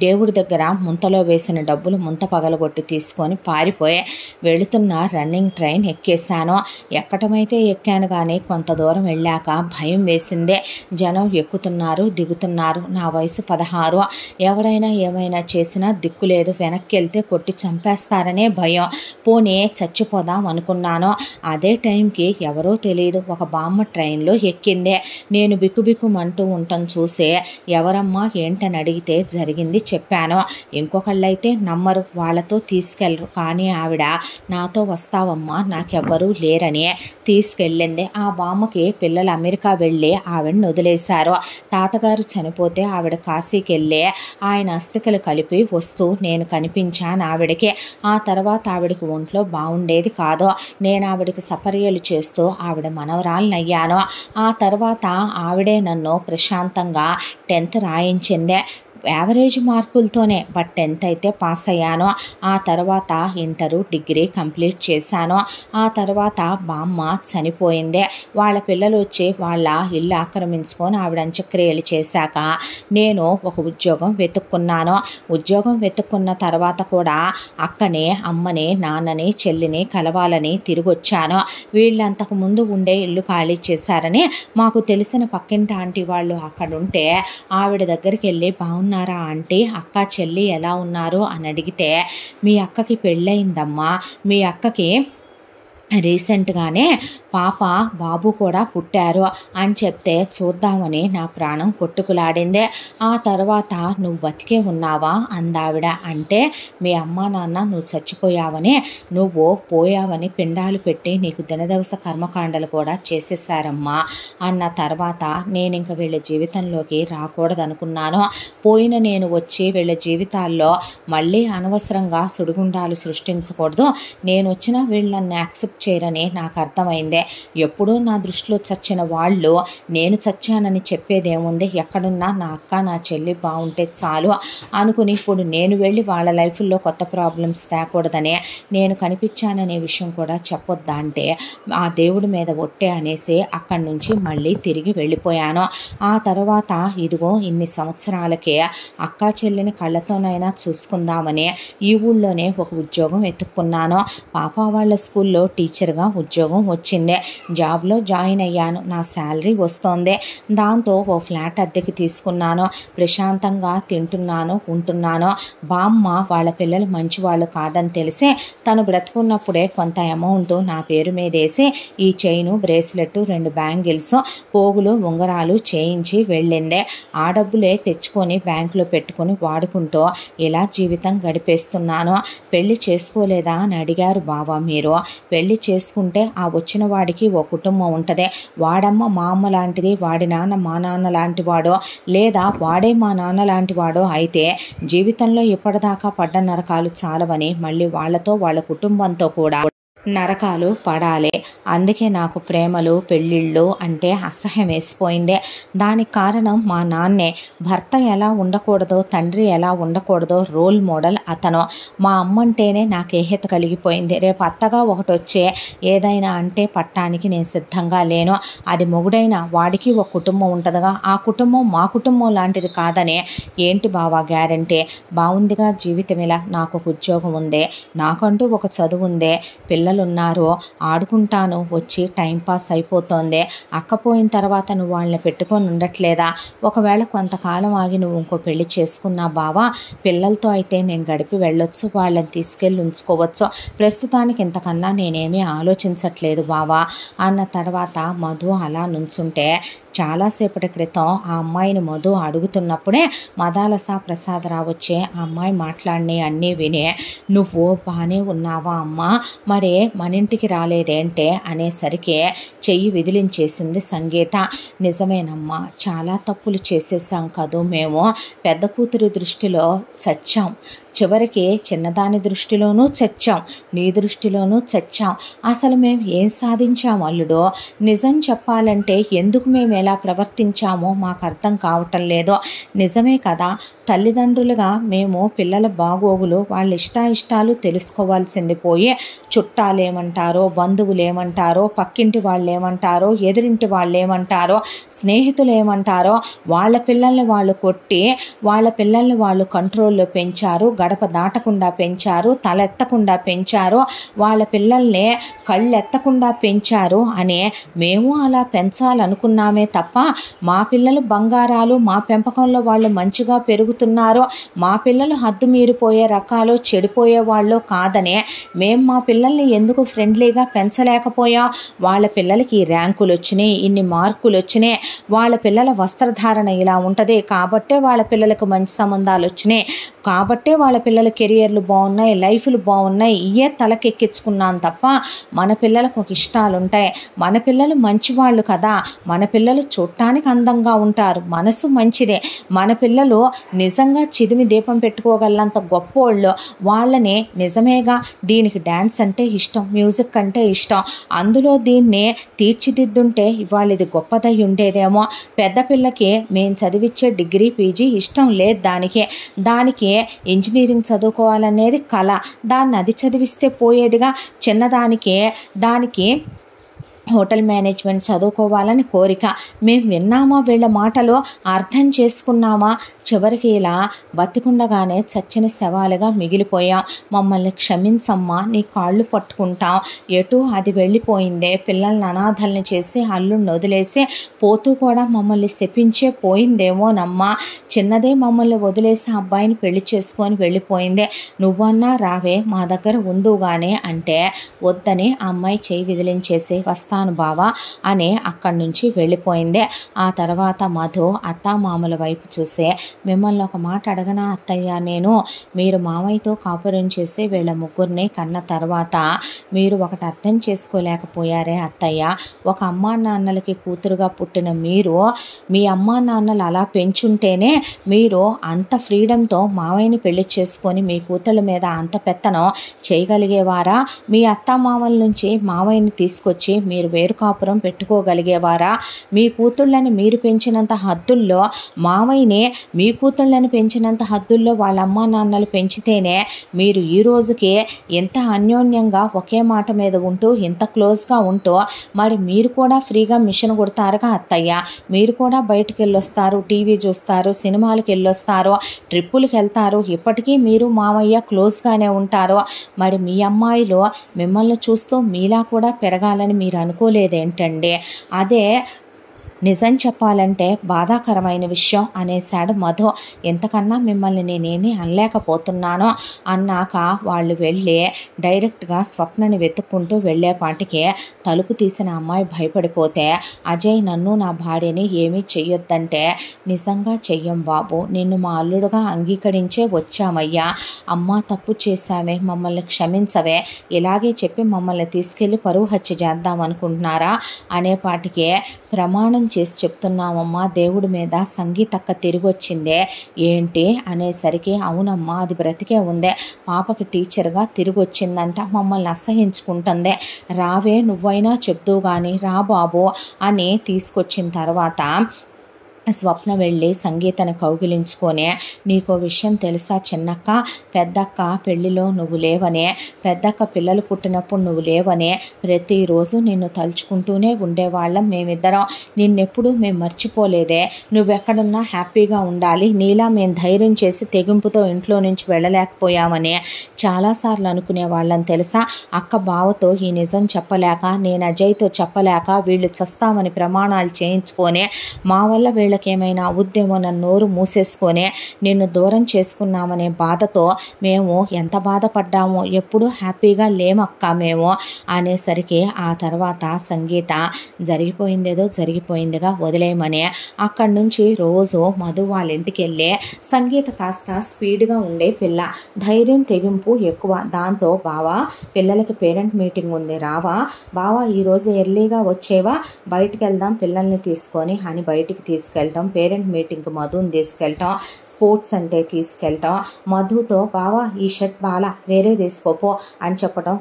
[SPEAKER 1] దేవుడి దగ్గర ముంతలో వేసిన డబ్బులు ముంత పగలగొట్టి తీసుకొని పారిపోయి వెళుతున్న రన్నింగ్ ట్రైన్ ఎక్కేశాను. ఎక్కటమైతే ఎక్కాను కానీ కొంత దూరం వెళ్ళాక భయం వేసిందే. జనం ఎక్కుతున్నారు, దిగుతున్నారు. నా వయసు 16. ఎవరైనా ఏమైనా చేసినా దిక్కులేదు. వెనక్కి వెళ్తే కొట్టి చంపేస్తారనే భయం. పోనీ చచ్చిపోదాం అనుకున్నాను. అదే టైంకి ఎవరో తెలియదు ఒక బామ్మ ట్రైన్లో ఎక్కిందే. నేను బిక్కుబిక్కుమంటూ ఉండటం చూసే ఎవరమ్మా ఏంటని అడిగితే జరిగింది చెప్పాను. ఇంకొకళ్ళైతే నమ్మరు, వాళ్ళతో తీసుకెళ్ళరు. కానీ ఆవిడ నాతో వస్తావమ్మా, నాకెవ్వరూ లేరని తీసుకెళ్ళింది. ఆ బామ్మకి పిల్లలు అమెరికా వెళ్ళి ఆవిడని వదిలేశారు. తాతగారు చనిపోతే ఆవిడ కాశీకి వెళ్ళి ఆయన అస్థికలు కలిపి వస్తూ నేను కనిపించాను ఆవిడకి. ఆ తర్వాత ఆవిడకి ఒంట్లో బాగుండేది కాదు. నేను ఆవిడకి సపర్యలు చేస్తూ ఆవిడ మనవరాలనయ్యాను. ఆ తర్వాత ఆవిడే నన్ను ప్రశాంతంగా 10th రాయించిందే. యావరేజ్ మార్కులతోనే, బట్ 10th అయితే పాస్ అయ్యాను. ఆ తర్వాత ఇంటరు, డిగ్రీ కంప్లీట్ చేశాను. ఆ తర్వాత బామ్మ చనిపోయింది. వాళ్ళ పిల్లలు వచ్చి వాళ్ళ ఇల్లు ఆక్రమించుకొని ఆవిడ అంత్యక్రియలు చేశాక నేను ఒక ఉద్యోగం వెతుక్కున్నాను. ఉద్యోగం వెతుక్కున్న తర్వాత కూడా అక్కని, అమ్మని, నాన్నని, చెల్లిని కలవాలని తిరిగి వచ్చాను. వీళ్ళంతకు ముందు ఉండే ఇల్లు ఖాళీ చేశారని మాకు తెలిసిన పక్కింటి ఆంటీ వాళ్ళు అక్కడుంటే ఆవిడ దగ్గరికి వెళ్ళి బాగున్నారా ఆంటీ, అక్క చెల్లి ఎలా ఉన్నారు అని అడిగితే మీ అక్కకి పెళ్ళయిందమ్మా, మీ అక్కకి రీసెంట్గానే పాప బాబు కూడా పుట్టారు అని చెప్తే చూద్దామని నా ప్రాణం కొట్టుకులాడిందే. ఆ తర్వాత నువ్వు బతికే ఉన్నావా అందావిడ. అంటే మీ అమ్మ నాన్న నువ్వు చచ్చిపోయావని, నువ్వు పోయావని పిండాలు పెట్టి నీకు దినదవస కర్మకాండలు కూడా చేసేసారమ్మా అన్న తర్వాత నేను ఇంక వీళ్ళ జీవితంలోకి రాకూడదనుకున్నాను. పోయిన నేను వచ్చి వీళ్ళ జీవితాల్లో మళ్ళీ అనవసరంగా సుడిగుండాలు సృష్టించకూడదు. నేను వచ్చిన వీళ్ళని యాక్సెప్ట్ చేయరని నాకు అర్థమైందే. ఎప్పుడూ నా దృష్టిలో చచ్చిన వాళ్ళు నేను చచ్చానని చెప్పేదేముంది, ఎక్కడున్నా నా అక్క నా చెల్లి బాగుంటే చాలు అనుకుని ఇప్పుడు నేను వెళ్ళి వాళ్ళ లైఫ్లో కొత్త ప్రాబ్లమ్స్ తేకూడదనే, నేను కనిపించాననే విషయం కూడా చెప్పొద్దా అంటే ఆ దేవుడి మీద ఒట్టే అనేసి అక్కడి నుంచి మళ్ళీ తిరిగి వెళ్ళిపోయాను. ఆ తర్వాత ఇదిగో ఇన్ని సంవత్సరాలకే అక్క చెల్లిని కళ్ళతోనైనా చూసుకుందామని ఈ ఊళ్ళోనే ఒక ఉద్యోగం వెతుక్కున్నాను. పాప వాళ్ళ స్కూల్లో టీచర్గా ఉద్యోగం వచ్చింది. జాబ్లో జాయిన్ అయ్యాను. నా శాలరీ వస్తోంది. దాంతో ఓ ఫ్లాట్ అద్దెకి తీసుకున్నాను. ప్రశాంతంగా తింటున్నాను, ఉంటున్నాను. బామ్మ వాళ్ళ పిల్లలు మంచివాళ్ళు కాదని తెలిసి తను బ్రతుకున్నప్పుడే కొంత అమౌంట్ నా పేరు మీద వేసి ఈ చైను, బ్రేస్లెట్, 2 బ్యాంగిల్స్, పోగులు, ఉంగరాలు చేయించి వెళ్ళిందే. ఆ డబ్బులే తెచ్చుకొని బ్యాంకులో పెట్టుకొని వాడుకుంటూ ఇలా జీవితం గడిపేస్తున్నాను. పెళ్లి చేసుకోలేదా అని అడిగారు బావా మీరు. పెళ్లి చేసుకుంటే ఆ వచ్చిన వాడికి ఓ కుటుంబం ఉంటుంది. వాడమ్మ మా అమ్మ లాంటిది, వాడి నాన్న మా నాన్న లాంటి వాడో, లేదా వాడే మా నాన్న లాంటి వాడో అయితే జీవితంలో ఇప్పటిదాకా పడ్డ నరకాలు చాలవని మళ్ళీ వాళ్ళతో వాళ్ళ కుటుంబంతో కూడా నరకాలు పడాలి. అందుకే నాకు ప్రేమలు, పెళ్ళిళ్ళు అంటే అసహ్యం వేసిపోయిందే. దానికి కారణం మా నాన్నే. భర్త ఎలా ఉండకూడదో, తండ్రి ఎలా ఉండకూడదో రోల్ మోడల్ అతను. మా అమ్మంటేనే నాకు ఏహత కలిగిపోయింది. రేపు అత్తగా ఒకటి వచ్చే ఏదైనా అంటే పట్టానికి నేను సిద్ధంగా లేను. అది మొగుడైనా వాడికి ఒక కుటుంబం ఉంటుందిగా, ఆ కుటుంబం మా కుటుంబం లాంటిది కాదనే. ఏంటి బావా గ్యారంటీ? బాగుందిగా జీవితం. ఇలా నాకు ఒక ఉద్యోగం ఉందే, నాకంటూ ఒక చదువు ఉందే, పిల్లలున్నారు, ఆడుకుంటాను, వచ్చి టైంపాస్ అయిపోతోంది. అక్కపోయిన తర్వాత నువ్వు వాళ్ళని పెట్టుకొని ఉండట్లేదా? ఒకవేళ కొంతకాలం ఆగి నువ్వు ఇంకో పెళ్లి చేసుకున్నా బావా, పిల్లలతో అయితే నేను గడిపి వెళ్ళొచ్చు, వాళ్ళని తీసుకెళ్ళి ఉంచుకోవచ్చు. ప్రస్తుతానికి ఇంతకన్నా నేనేమీ ఆలోచించట్లేదు బావా అన్న తర్వాత మధు అలా నుంచుంటే చాలాసేపటి క్రితం ఆ అమ్మాయిని మధు అడుగుతున్నప్పుడే మదాలస ప్రసాదరావు వచ్చే ఆ అమ్మాయి మాట్లాడిని అన్నీ వినే నువ్వు బాగానే ఉన్నావా అమ్మా, మరే మన ఇంటికి రాలేదేంటే అనేసరికి చెయ్యి విదిలించేసింది సంగీత. నిజమేనమ్మా, చాలా తప్పులు చేసేసాం కదూ మేము. పెద్ద కూతురి దృష్టిలో చచ్చాం, చివరికి చిన్నదాని దృష్టిలోనూ చచ్చాం, నీ దృష్టిలోనూ చచ్చాం. అసలు మేము ఏం సాధించాం అల్లుడో? నిజం చెప్పాలంటే ఎందుకు మేము ఎలా ప్రవర్తించామో మాకు అర్థం కావటం లేదో. నిజమే కదా, తల్లిదండ్రులుగా మేము పిల్లల బాగోగులు, వాళ్ళ ఇష్టాయిష్టాలు తెలుసుకోవాల్సింది పోయి చుట్టాలు చుట్టాలు ఏమంటారో, బంధువులు ఏమంటారో, పక్కింటి వాళ్ళు ఏమంటారో, ఎదురింటి వాళ్ళు ఏమంటారో, స్నేహితులు ఏమంటారో, వాళ్ళ పిల్లల్ని వాళ్ళు కొట్టి వాళ్ళ పిల్లల్ని వాళ్ళు కంట్రోల్లో పెంచారు, గడప దాటకుండా పెంచారు, తలెత్తకుండా పెంచారు, వాళ్ళ పిల్లల్ని కళ్ళెత్తకుండా పెంచారు అని మేము అలా పెంచాలనుకున్నామే తప్ప మా పిల్లలు బంగారాలు, మా పెంపకంలో వాళ్ళు మంచిగా పెరుగుతున్నారు, మా పిల్లలు హద్దు మీరిపోయే రకాలు, చెడిపోయే వాళ్ళు కాదనే మేము మా పిల్లల్ని ఎందుకు ఫ్రెండ్లీగా పెంచలేకపోయాం? వాళ్ళ పిల్లలకి ర్యాంకులు వచ్చినాయి, ఇన్ని మార్కులు వచ్చినాయి, వాళ్ళ పిల్లల వస్త్రధారణ ఇలా ఉంటుంది కాబట్టే వాళ్ళ పిల్లలకు మంచి సంబంధాలు వచ్చినాయి, కాబట్టే వాళ్ళ పిల్లల కెరియర్లు బాగున్నాయి, లైఫ్లు బాగున్నాయి, ఇయే తలకెక్కించుకున్నాను తప్ప మన పిల్లలకు ఒక ఇష్టాలు ఉంటాయి, మన పిల్లలు మంచివాళ్ళు కదా, మన పిల్లలు చూడటానికి అందంగా ఉంటారు, మనసు మంచిదే, మన పిల్లలు నిజంగా చిదిమి దీపం పెట్టుకోగలంత గొప్పోళ్ళు, వాళ్ళని నిజమేగా దీనికి డ్యాన్స్ అంటే ఇష్టం, మ్యూజిక్ అంటే ఇష్టం, అందులో దీన్ని తీర్చిదిద్దుంటే ఇవాళ ఇది గొప్పదై ఉండేదేమో, పెద్ద పిల్లకి మేము చదివించే డిగ్రీ పీజీ ఇష్టం లేదు, దానికి ఇంజనీరింగ్ చదువుకోవాలనేది కళ, దాన్ని అది చదివిస్తే పోయేదిగా, దానికి హోటల్ మేనేజ్మెంట్ చదువుకోవాలని కోరిక. మేము విన్నామా వీళ్ళ మాటలు, అర్థం చేసుకున్నామా? చివరికి ఇలా బతికుండగానే చచ్చిన శవాలుగా మిగిలిపోయాం. మమ్మల్ని క్షమించమ్మా, నీ కాళ్ళు పట్టుకుంటాం, ఎటు అది వెళ్ళిపోయిందే, పిల్లల్ని అనాథల్ని చేసి అల్లుడిని వదిలేసి పోతూ కూడా మమ్మల్ని శపించే పోయిందేమోనమ్మా, చిన్నదే మమ్మల్ని వదిలేసి అబ్బాయిని పెళ్లి చేసుకొని వెళ్ళిపోయిందే, నువ్వన్నా రావే మా దగ్గర ఉందుగానే అంటే వద్దని ఆ అమ్మాయి చేయి విదిలించేసి వస్తాను బావా అని అక్కడి నుంచి వెళ్ళిపోయింది. ఆ తర్వాత మధు అత్తామామల వైపు చూసే, మిమ్మల్ని ఒక మాట అడగనా అత్తయ్య, మీరు మామయ్యతో కాపురం చేసి వీళ్ళ ముగ్గురిని కన్న తర్వాత మీరు ఒకటి అర్థం చేసుకోలేకపోయారే అత్తయ్య, ఒక అమ్మా నాన్నలకి కూతురుగా పుట్టిన మీరు మీ అమ్మా నాన్నలు అలా పెంచుంటేనే మీరు అంత ఫ్రీడంతో మామయ్యని పెళ్లి చేసుకొని మీ కూతుళ్ళ మీద అంత పెత్తనం చేయగలిగేవారా? మీ అత్తామామల నుంచి మామయ్యని తీసుకొచ్చి మీరు వేరు కాపురం పెట్టుకోగలిగేవారా? మీ కూతుళ్ళని మీరు పెంచినంత హద్దుల్లో మామయ్యని మీ కూతుళ్ళని పెంచినంత హద్దుల్లో వాళ్ళ అమ్మా నాన్నలు పెంచితేనే మీరు ఈ రోజుకి ఎంత అన్యోన్యంగా ఒకే మాట మీద ఉంటూ ఇంత క్లోజ్గా ఉంటూ మరి మీరు కూడా ఫ్రీగా మిషన్ కొడతారుగా అత్తయ్య, మీరు కూడా బయటికి వెళ్ళొస్తారు, టీవీ చూస్తారు, సినిమాలకు వెళ్ళొస్తారు, ట్రిప్పులకు వెళ్తారు, ఇప్పటికీ మీరు మామయ్య క్లోజ్గానే ఉంటారు, మరి మీ అమ్మాయిలు మిమ్మల్ని చూస్తూ మీలా కూడా పెరగాలని మీరు అనుకోలేదేంటండి? అదే నిజం చెప్పాలంటే బాధాకరమైన విషయం అనేశాడు మధు. ఎంతకన్నా మిమ్మల్ని నేనేమీ అనలేకపోతున్నాను అన్నాక వాళ్ళు వెళ్ళి డైరెక్ట్గా స్వప్నని వెతుక్కుంటూ వెళ్ళేపాటికి తలుపు తీసిన అమ్మాయి భయపడిపోతే, అజయ్ నన్ను నా భార్యని ఏమీ చెయ్యొద్దంటే, నిజంగా చెయ్యం బాబు, నిన్ను మా అల్లుడుగా అంగీకరించే వచ్చామయ్యా, అమ్మ తప్పు చేశామే, మమ్మల్ని క్షమించవే, ఇలాగే చెప్పి మమ్మల్ని తీసుకెళ్ళి పరువు హత్య చేద్దామనుకుంటున్నారా అనేపాటికే ప్రమాణం చేసి చెప్తున్నామమ్మా, దేవుడి మీద సంగీతక్క తిరిగి వచ్చిందే ఏంటి అనేసరికి, అవునమ్మా అది బ్రతికే ఉందే, పాపకి టీచర్గా తిరిగి వచ్చిందంట, మమ్మల్ని అసహించుకుంటుంది, రావే నువ్వైనా చెప్దు కానీ రా బాబు అని తీసుకొచ్చిన తర్వాత స్వప్న వెళ్ళి సంగీతను కౌగిలించుకొని, నీకో విషయం తెలుసా చిన్నక్క, పెద్దక్క పెళ్లిలో నువ్వు లేవనే, పెద్దక్క పిల్లలు పుట్టినప్పుడు నువ్వు లేవనే, ప్రతిరోజు నిన్ను తలుచుకుంటూనే ఉండేవాళ్ళం మేమిద్దరం, నిన్నెప్పుడు మేము మర్చిపోలేదే, నువ్వెక్కడున్నా హ్యాపీగా ఉండాలి, నీలా మేము ధైర్యం చేసి తెగింపుతో ఇంట్లో నుంచి వెళ్ళలేకపోయామని చాలాసార్లు అనుకునే వాళ్ళని తెలుసా. అక్క బావతో ఈ నిజం చెప్పలేక, నేను అజయ్తో చెప్పలేక వీళ్ళు చస్తామని ప్రమాణాలు చేయించుకొని, మా వల్ల వీళ్ళకేమైనా అవుద్దేమో నన్ను నోరు మూసేసుకొని నిన్ను దూరం చేసుకున్నామనే బాధతో మేము ఎంత బాధపడ్డామో, ఎప్పుడూ హ్యాపీగా లేమక్క మేము అనేసరికి ఆ తర్వాత సంగీత జరిగిపోయిందేదో జరిగిపోయిందిగా వదిలేయమని అక్కడి నుంచి రోజు మధు వాళ్ళ ఇంటికి వెళ్ళే, సంగీత కాస్త స్పీడ్గా ఉండే పిల్ల, ధైర్యం తెగింపు ఎక్కువ, దాంతో బావా పిల్లలకి పేరెంట్ మీటింగ్ ఉంది రావా, బావా ఈరోజు ఎర్లీగా వచ్చేవా, బయటికి వెళ్దాం పిల్లల్ని తీసుకొని అని బయటికి తీసుకెళ్ళటం, పేరెంట్ మీటింగ్కి మధుని తీసుకెళ్ళటం, స్పోర్ట్స్ అంటే తీసుకెళ్ళటం, మధుతో బావా ఈ షర్ట్ బాలా వేరే తీసుకోపో అని చెప్పటం,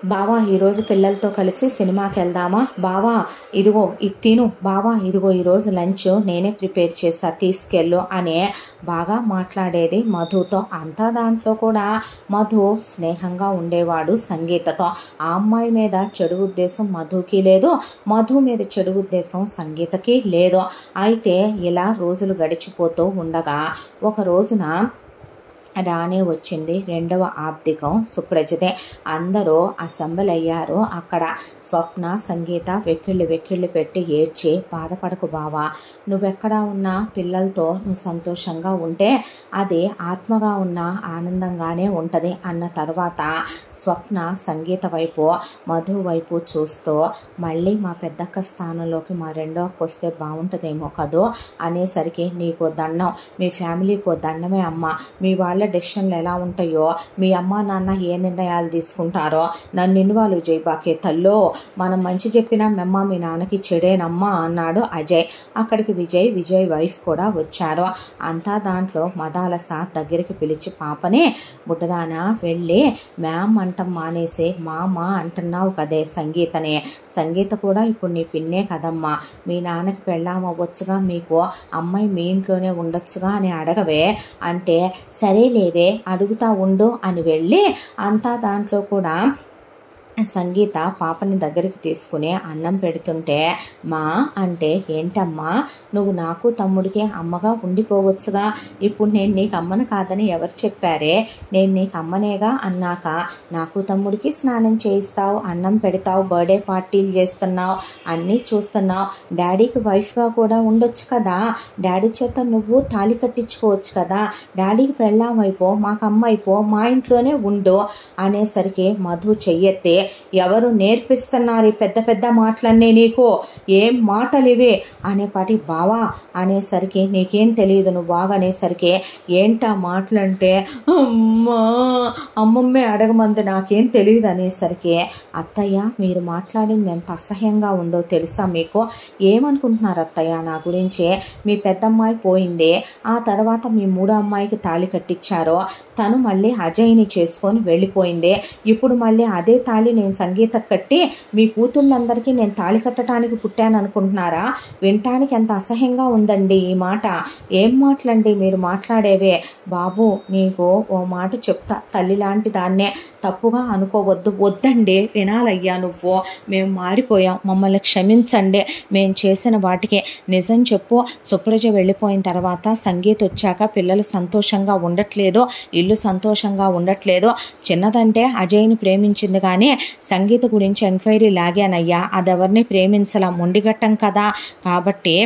[SPEAKER 1] బావా ఈరోజు పిల్లలతో కలిసి సినిమాకి వెళ్దామా, బావా ఇదిగో ఇది తిను, బావా ఇదిగో ఈరోజు లంచ్ నేనే ప్రిపేర్ చేస్తా తీసుకెళ్ళు అనే బాగా మాట్లాడేది మధుతో. అంతా దాంట్లో కూడా మధు స్నేహంగా ఉండేవాడు సంగీతతో. ఆ అమ్మాయి మీద చెడు ఉద్దేశం మధుకి లేదు, మధు మీద చెడు ఉద్దేశం సంగీతకి లేదు. అయితే ఇలా రోజులు గడిచిపోతూ ఉండగా ఒక రోజున రానే వచ్చింది రెండవ ఆబ్దికం సుప్రజదే. అందరూ అసెంబ్ల్ అయ్యారు. అక్కడ స్వప్న సంగీత వెక్కిళ్ళు పెట్టి ఏడ్చి, బాధపడకు బావా, నువ్వెక్కడ ఉన్నా పిల్లలతో నువ్వు సంతోషంగా ఉంటే అది ఆత్మగా ఉన్న ఆనందంగానే ఉంటుంది అన్న తర్వాత స్వప్న సంగీత వైపు మధు వైపు చూస్తూ, మళ్ళీ మా పెద్దక్క స్థానంలోకి మా రెండో అక్క వస్తే బాగుంటుందేమో కదూ అనేసరికి, నీకో దండం, మీ ఫ్యామిలీకో దండమే అమ్మ, మీ వాళ్ళ డెసిషన్లు ఎలా ఉంటాయో, మీ అమ్మ నాన్న ఏ నిర్ణయాలు తీసుకుంటారో నన్ను ఇన్వాల్వ్ చేయబాకే తల్లో, మనం మంచి చెప్పినా మెమ్మ మీ నాన్నకి చెడేనమ్మా అన్నాడు అజయ్. అక్కడికి విజయ్ వైఫ్ కూడా వచ్చారు. అంతా దాంట్లో మదాలస దగ్గరికి పిలిచి, పాపనే బుడ్డదాన వెళ్ళి మ్యామ్ అంటం మానేసి మామ అంటున్నావు కదే సంగీతనే, సంగీత కూడా ఇప్పుడు నీ పిన్నే కదమ్మా, మీ నాన్నకి పెళ్ళాం అవ్వచ్చుగా, మీకు అమ్మాయి మీ ఇంట్లోనే ఉండొచ్చుగా అని అడగవే అంటే, సరేలేవే అడుగుతా ఉండు అని వెళ్ళి అంతా దాంట్లో కూడా సంగీత పాపని దగ్గరికి తీసుకుని అన్నం పెడుతుంటే, మా అంటే, ఏంటమ్మా నువ్వు నాకు తమ్ముడికి అమ్మగా ఉండిపోవచ్చుగా, ఇప్పుడు నేను నీకు అమ్మను కాదని ఎవరు చెప్పారే, నేను నీకు అమ్మనేగా అన్నాక నాకు తమ్ముడికి స్నానం చేయిస్తావు, అన్నం పెడతావు, బర్త్డే పార్టీలు చేస్తున్నావు, అన్నీ చూస్తున్నావు, డాడీకి వైఫ్గా కూడా ఉండొచ్చు కదా, డాడీ చేత నువ్వు తాళి కట్టించుకోవచ్చు కదా, డాడీకి పెళ్ళాం అయిపో, మాకు అమ్మ అయిపో, మా ఇంట్లోనే ఉండు అనేసరికి మధు చెయ్యెత్తే, ఎవరు నేర్పిస్తున్నారు ఈ పెద్ద పెద్ద మాటలన్నీ నీకు, ఏం మాటలు ఇవి అనేపాటి, బావా అనేసరికి, నీకేం తెలియదు నువ్వు బాగా అనేసరికి, ఏంటా మాటలంటే, అమ్మమ్మే అడగమంది నాకేం తెలియదు అనేసరికి, అత్తయ్య మీరు మాట్లాడింది ఎంత అసహ్యంగా ఉందో తెలుసా మీకు, ఏమనుకుంటున్నారు అత్తయ్య నా గురించి, మీ పెద్దమ్మాయి పోయింది, ఆ తర్వాత మీ మూడో అమ్మాయికి తాళి కట్టించారో, తను మళ్ళీ అజయ్ని చేసుకొని వెళ్ళిపోయింది, ఇప్పుడు మళ్ళీ అదే తాళి నేను సంగీత కట్టి మీ కూతుళ్ళందరికీ నేను తాళి కట్టడానికి పుట్టాను అనుకుంటున్నారా, వినటానికి ఎంత అసహ్యంగా ఉందండి ఈ మాట, ఏం మాటలండి మీరు మాట్లాడేవే, బాబు నీకు ఓ మాట చెప్తా, తల్లి లాంటి దాన్నే తప్పుగా అనుకోవద్దు, వద్దండి వినాలయ్యా నువ్వు, మేము మారిపోయాం, మమ్మల్ని క్షమించండి, మేము చేసిన వాటికి నిజం చెప్పు, సుప్రజ వెళ్ళిపోయిన తర్వాత సంగీత వచ్చాక పిల్లలు సంతోషంగా ఉండట్లేదు, ఇల్లు సంతోషంగా ఉండట్లేదు, చిన్నదంటే అజయ్ని ప్రేమించింది కానీ సంగీత గురించి ఎంక్వైరీ లాగానయ్యా, అదెవరిని ప్రేమించలా, మొండిగట్టం కదా, కాబట్టి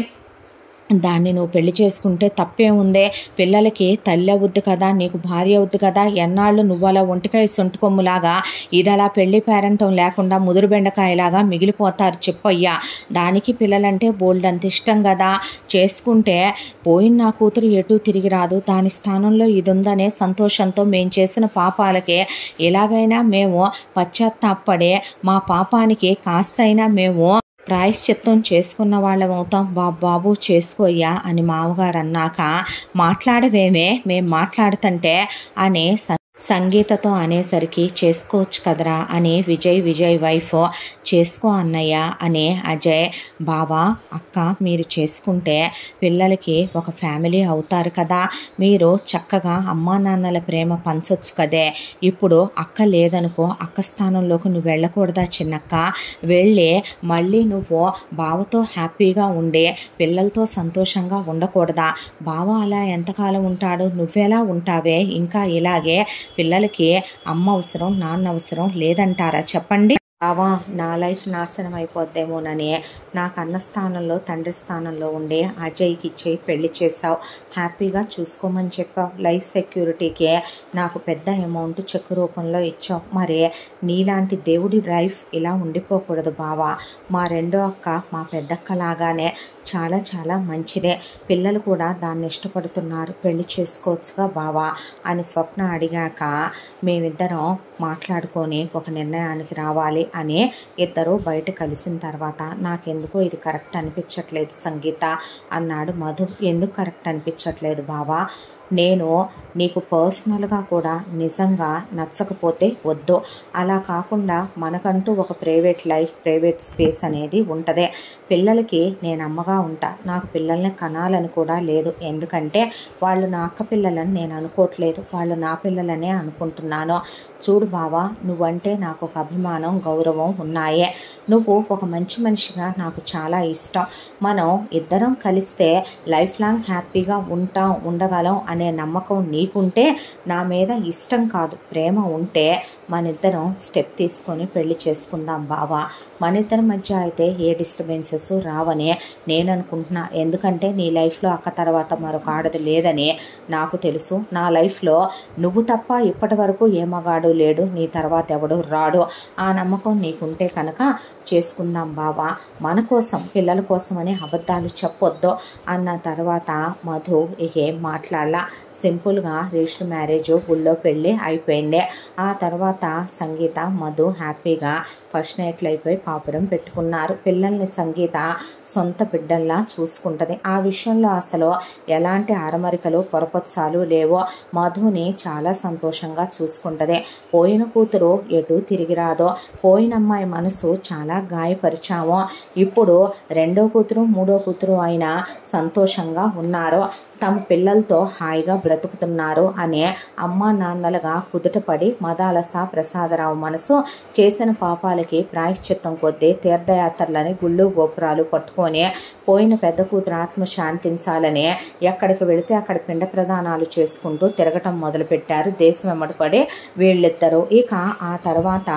[SPEAKER 1] దాన్ని నువ్వు పెళ్లి చేసుకుంటే తప్పే ఉందే, పిల్లలకి తల్లి అవుద్ది కదా, నీకు భార్య అవుద్ది కదా, ఎన్నాళ్ళు నువ్వు అలా ఒంటికాయ సొంటుకొమ్ములాగా ఇది అలా పెళ్లి పేరంటం లేకుండా ముదురు బెండకాయలాగా మిగిలిపోతారు చెప్పయ్యా, దానికి పిల్లలంటే బోల్డ్ అంత ఇష్టం కదా, చేసుకుంటే పోయిన నా కూతురు ఎటు తిరిగి రాదు, దాని స్థానంలో ఇది ఉందనే సంతోషంతో మేము చేసిన పాపాలకే ఎలాగైనా మేము పశ్చాత్తాపడే, మా పాపానికి కాస్తైనా మేము ప్రాయశ్చిత్తం చేసుకున్న వాళ్ళం అవుతాం, బాబు చేసుకోయ్యా అని మామగారు అన్నాక, మాట్లాడవేమే మేము మాట్లాడుతుంటే అనే సంగీతతో అనేసరికి, చేసుకోవచ్చు కదరా అని విజయ్ వైఫ్, చేసుకో అన్నయ్య అనే అజయ్, బావా అక్క మీరు చేసుకుంటే పిల్లలకి ఒక ఫ్యామిలీ అవుతారు కదా, మీరు చక్కగా అమ్మా నాన్నల ప్రేమ పంచొచ్చు కదే, ఇప్పుడు అక్క లేదనుకో, అక్క స్థానంలోకి నువ్వు వెళ్ళకూడదా చిన్నక్క, వెళ్ళి మళ్ళీ నువ్వు బావతో హ్యాపీగా ఉండే పిల్లలతో సంతోషంగా ఉండకూడదా, బావ అలా ఎంతకాలం ఉంటాడు, నువ్వెలా ఉంటావే ఇంకా ఇలాగే, పిల్లలకి అమ్మ అవసరం నాన్న అవసరం లేదంటారా చెప్పండి, బావా నా లైఫ్ నాశనం అయిపోద్దేమోనని నాకు అన్న స్థానంలో తండ్రి స్థానంలో ఉండే అజయ్కి ఇచ్చి పెళ్లి చేసావు, హ్యాపీగా చూసుకోమని చెప్పావు, లైఫ్ సెక్యూరిటీకే నాకు పెద్ద అమౌంట్ చెక్ రూపంలో ఇచ్చావు, మరి నీలాంటి దేవుడి లైఫ్ ఇలా ఉండిపోకూడదు బావా, మా రెండో అక్క మా పెద్దక్క లాగానే చాలా చాలా మంచిదే, పిల్లలు కూడా దాన్ని ఇష్టపడుతున్నారు, పెళ్లి చేసుకోవచ్చుగా బావా అని స్వప్న అడిగాక, మేమిద్దరం మాట్లాడుకొని ఒక నిర్ణయానికి రావాలి అని ఇద్దరు బయట కలిసిన తర్వాత, నాకెందుకో ఇది కరెక్ట్ అనిపించట్లేదు సంగీత అన్నాడు మధు. ఎందుకు కరెక్ట్ అనిపించట్లేదు బావా, నేను నీకు పర్సనల్గా కూడా నిజంగా నచ్చకపోతే వద్దు. అలా కాకుండా మనకంటూ ఒక ప్రైవేట్ లైఫ్, ప్రైవేట్ స్పేస్ అనేది ఉంటుంది. పిల్లలకి నేను అమ్మగా ఉంటా. నాకు పిల్లల్ని కనాలని కూడా లేదు. ఎందుకంటే వాళ్ళు నా అక్క పిల్లలని నేను అనుకోవట్లేదు. వాళ్ళు నా పిల్లలనే అనుకుంటున్నాను. చూడు బావా, నువ్వంటే నాకు ఒక అభిమానం, గౌరవం ఉన్నాయే. నువ్వు ఒక మంచి మనిషిగా నాకు చాలా ఇష్టం. మనం ఇద్దరం కలిస్తే లైఫ్ లాంగ్ హ్యాపీగా ఉండగలం అనే నమ్మకం నీకుంటే, నా మీద ఇష్టం కాదు ప్రేమ ఉంటే మనిద్దరం స్టెప్ తీసుకొని పెళ్లి చేసుకుందాం బావా. మనిద్దరి మధ్య అయితే ఏ డిస్టర్బెన్సెస్ రావని నేను అనుకుంటున్నా. ఎందుకంటే నీ లైఫ్లో అక్క తర్వాత మరొక ఆడది లేదని నాకు తెలుసు. నా లైఫ్లో నువ్వు తప్ప ఇప్పటి వరకు ఏ మగాడు లేడు, నీ తర్వాత ఎవడు రాడు. ఆ నమ్మకం నీకుంటే కనుక చేసుకుందాం బావా. మన కోసం, పిల్లల కోసం అని అబద్ధాలు చెప్పొద్దు అన్న తర్వాత మధు ఏం మాట్లాడాల. సింపుల్గా రిజిస్టర్ మ్యారేజ్, ఊళ్ళో పెళ్ళి అయిపోయింది. ఆ తర్వాత సంగీత, మధు హ్యాపీగా ఫస్ట్ నైట్లు అయిపోయి కాపురం పెట్టుకున్నారు. పిల్లల్ని సంగీత సొంత బిడ్డల్లా చూసుకుంటుంది. ఆ విషయంలో అసలు ఎలాంటి ఆరమరికలు, పొరపచ్చాలు లేవో. మధుని చాలా సంతోషంగా చూసుకుంటుంది. పోయిన కూతురు ఎటు తిరిగి రాదో. పోయిన అమ్మాయి మనసు చాలా గాయపరిచామో. ఇప్పుడు రెండో కూతురు, మూడో కూతురు అయినా సంతోషంగా ఉన్నారు. తమ పిల్లలతో హాయిగా బ్రతుకుతున్నారు అనే అమ్మా నాన్నలుగా కుదుటపడి మదాలస ప్రసాదరావు మనసు చేసిన పాపాలకి ప్రాయశ్చిత్తం కొద్దీ తీర్థయాత్రలని, గుళ్ళు గోపురాలు పట్టుకొని పోయిన పెద్ద కూతురు ఆత్మ శాంతించాలని ఎక్కడికి వెళితే అక్కడ పిండ ప్రదానాలు చేసుకుంటూ తిరగటం మొదలుపెట్టారు దేశం వెంబడిపడి వీళ్ళిద్దరూ. ఇక ఆ తర్వాత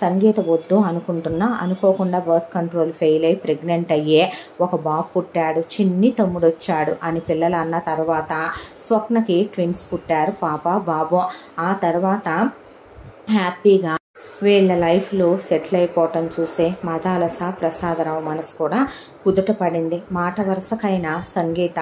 [SPEAKER 1] సంగీత వద్దు అనుకుంటున్నా అనుకోకుండా బర్త్ కంట్రోల్ ఫెయిల్ అయ్యి ప్రెగ్నెంట్ అయ్యే ఒక బాబు పుట్టాడు. చిన్ని తమ్ముడు వచ్చాడు అని పిల్లలు అన్న తర్వాత స్వప్నకి ట్విన్స్ పుట్టారు, పాప బాబు. ఆ తర్వాత హ్యాపీగా వీళ్ళ లైఫ్లో సెటిల్ అయిపోవటం చూసే మదాలస ప్రసాదరావు మనసు కూడా కుదుట పడింది. మాట వరుసకైనా సంగీత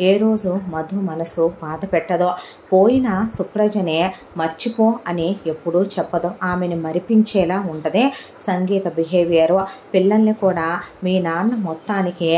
[SPEAKER 1] ఏ రోజు మధు మనసు బాధ పెట్టదో. పోయిన సుప్రజనే మర్చిపో అని ఎప్పుడూ చెప్పదు. ఆమెను మరిపించేలా ఉంటుంది సంగీత బిహేవియరు. పిల్లల్ని కూడా మీ నాన్న మొత్తానికి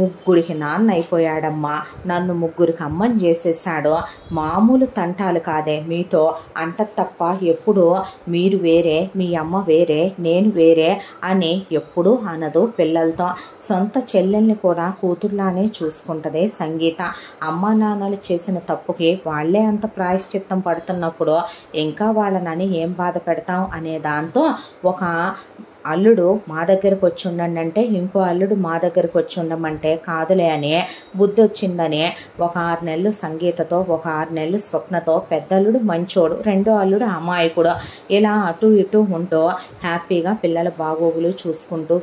[SPEAKER 1] ముగ్గురికి నాన్న అయిపోయాడమ్మా, నన్ను ముగ్గురికి అమ్మని చేసేసాడు, మామూలు తంటాలు కాదే మీతో అంట తప్ప ఎప్పుడూ మీరు వేరే, మీ అమ్మ వేరే, నేను వేరే అని ఎప్పుడూ అనదు పిల్లలతో. సొంత చెల్లెల్ని కూడా కూతుర్లానే చూసుకుంటుంది సంగీత. అమ్మ నాన్నలు చేసిన తప్పుకి వాళ్లే అంత ప్రాయశ్చిత్తం పడుతున్నప్పుడు ఇంకా వాళ్ళని ఏం బాధ పెడతాం అనే దాంతో ఒక అల్లుడు మా దగ్గరకు వచ్చి ఉండండి అంటే ఇంకో అల్లుడు మా దగ్గరకు వచ్చి ఉండమంటే కాదులే అని బుద్ధి వచ్చిందని ఒక 6 నెలలు సంగీతతో, ఒక 6 నెలలు స్వప్నతో, పెద్దల్లుడు మంచోడు, రెండో అల్లుడు అమాయకుడు, ఇలా అటు ఇటు ఉంటూ హ్యాపీగా పిల్లల బాగోగులు చూసుకుంటూ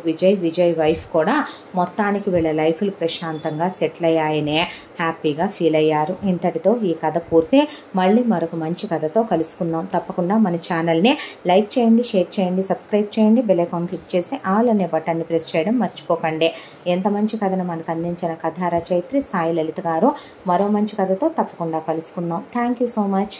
[SPEAKER 1] విజయ్ వైఫ్ కూడా మొత్తానికి వీళ్ళ లైఫ్లు ప్రశాంతంగా సెటిల్ అయ్యాయనే హ్యాపీగా ఫీల్ అయ్యారు. ఇంతటితో ఈ కథ పూర్తి. మళ్ళీ మరొక మంచి కథతో కలుసుకుందాం. తప్పకుండా మన ఛానల్ని లైక్ చేయండి, షేర్ చేయండి, సబ్స్క్రైబ్ చేయండి, బెల్ ఐకాన్ క్లిక్ చేసి ఆల్ అనే బటన్ని ప్రెస్ చేయడం మర్చిపోకండి. ఎంత మంచి కథను మనకు అందించిన కథా రచయిత్రి సాయి లలిత గారు మరో మంచి కథతో తప్పకుండా కలుసుకుందాం. Thank you so much.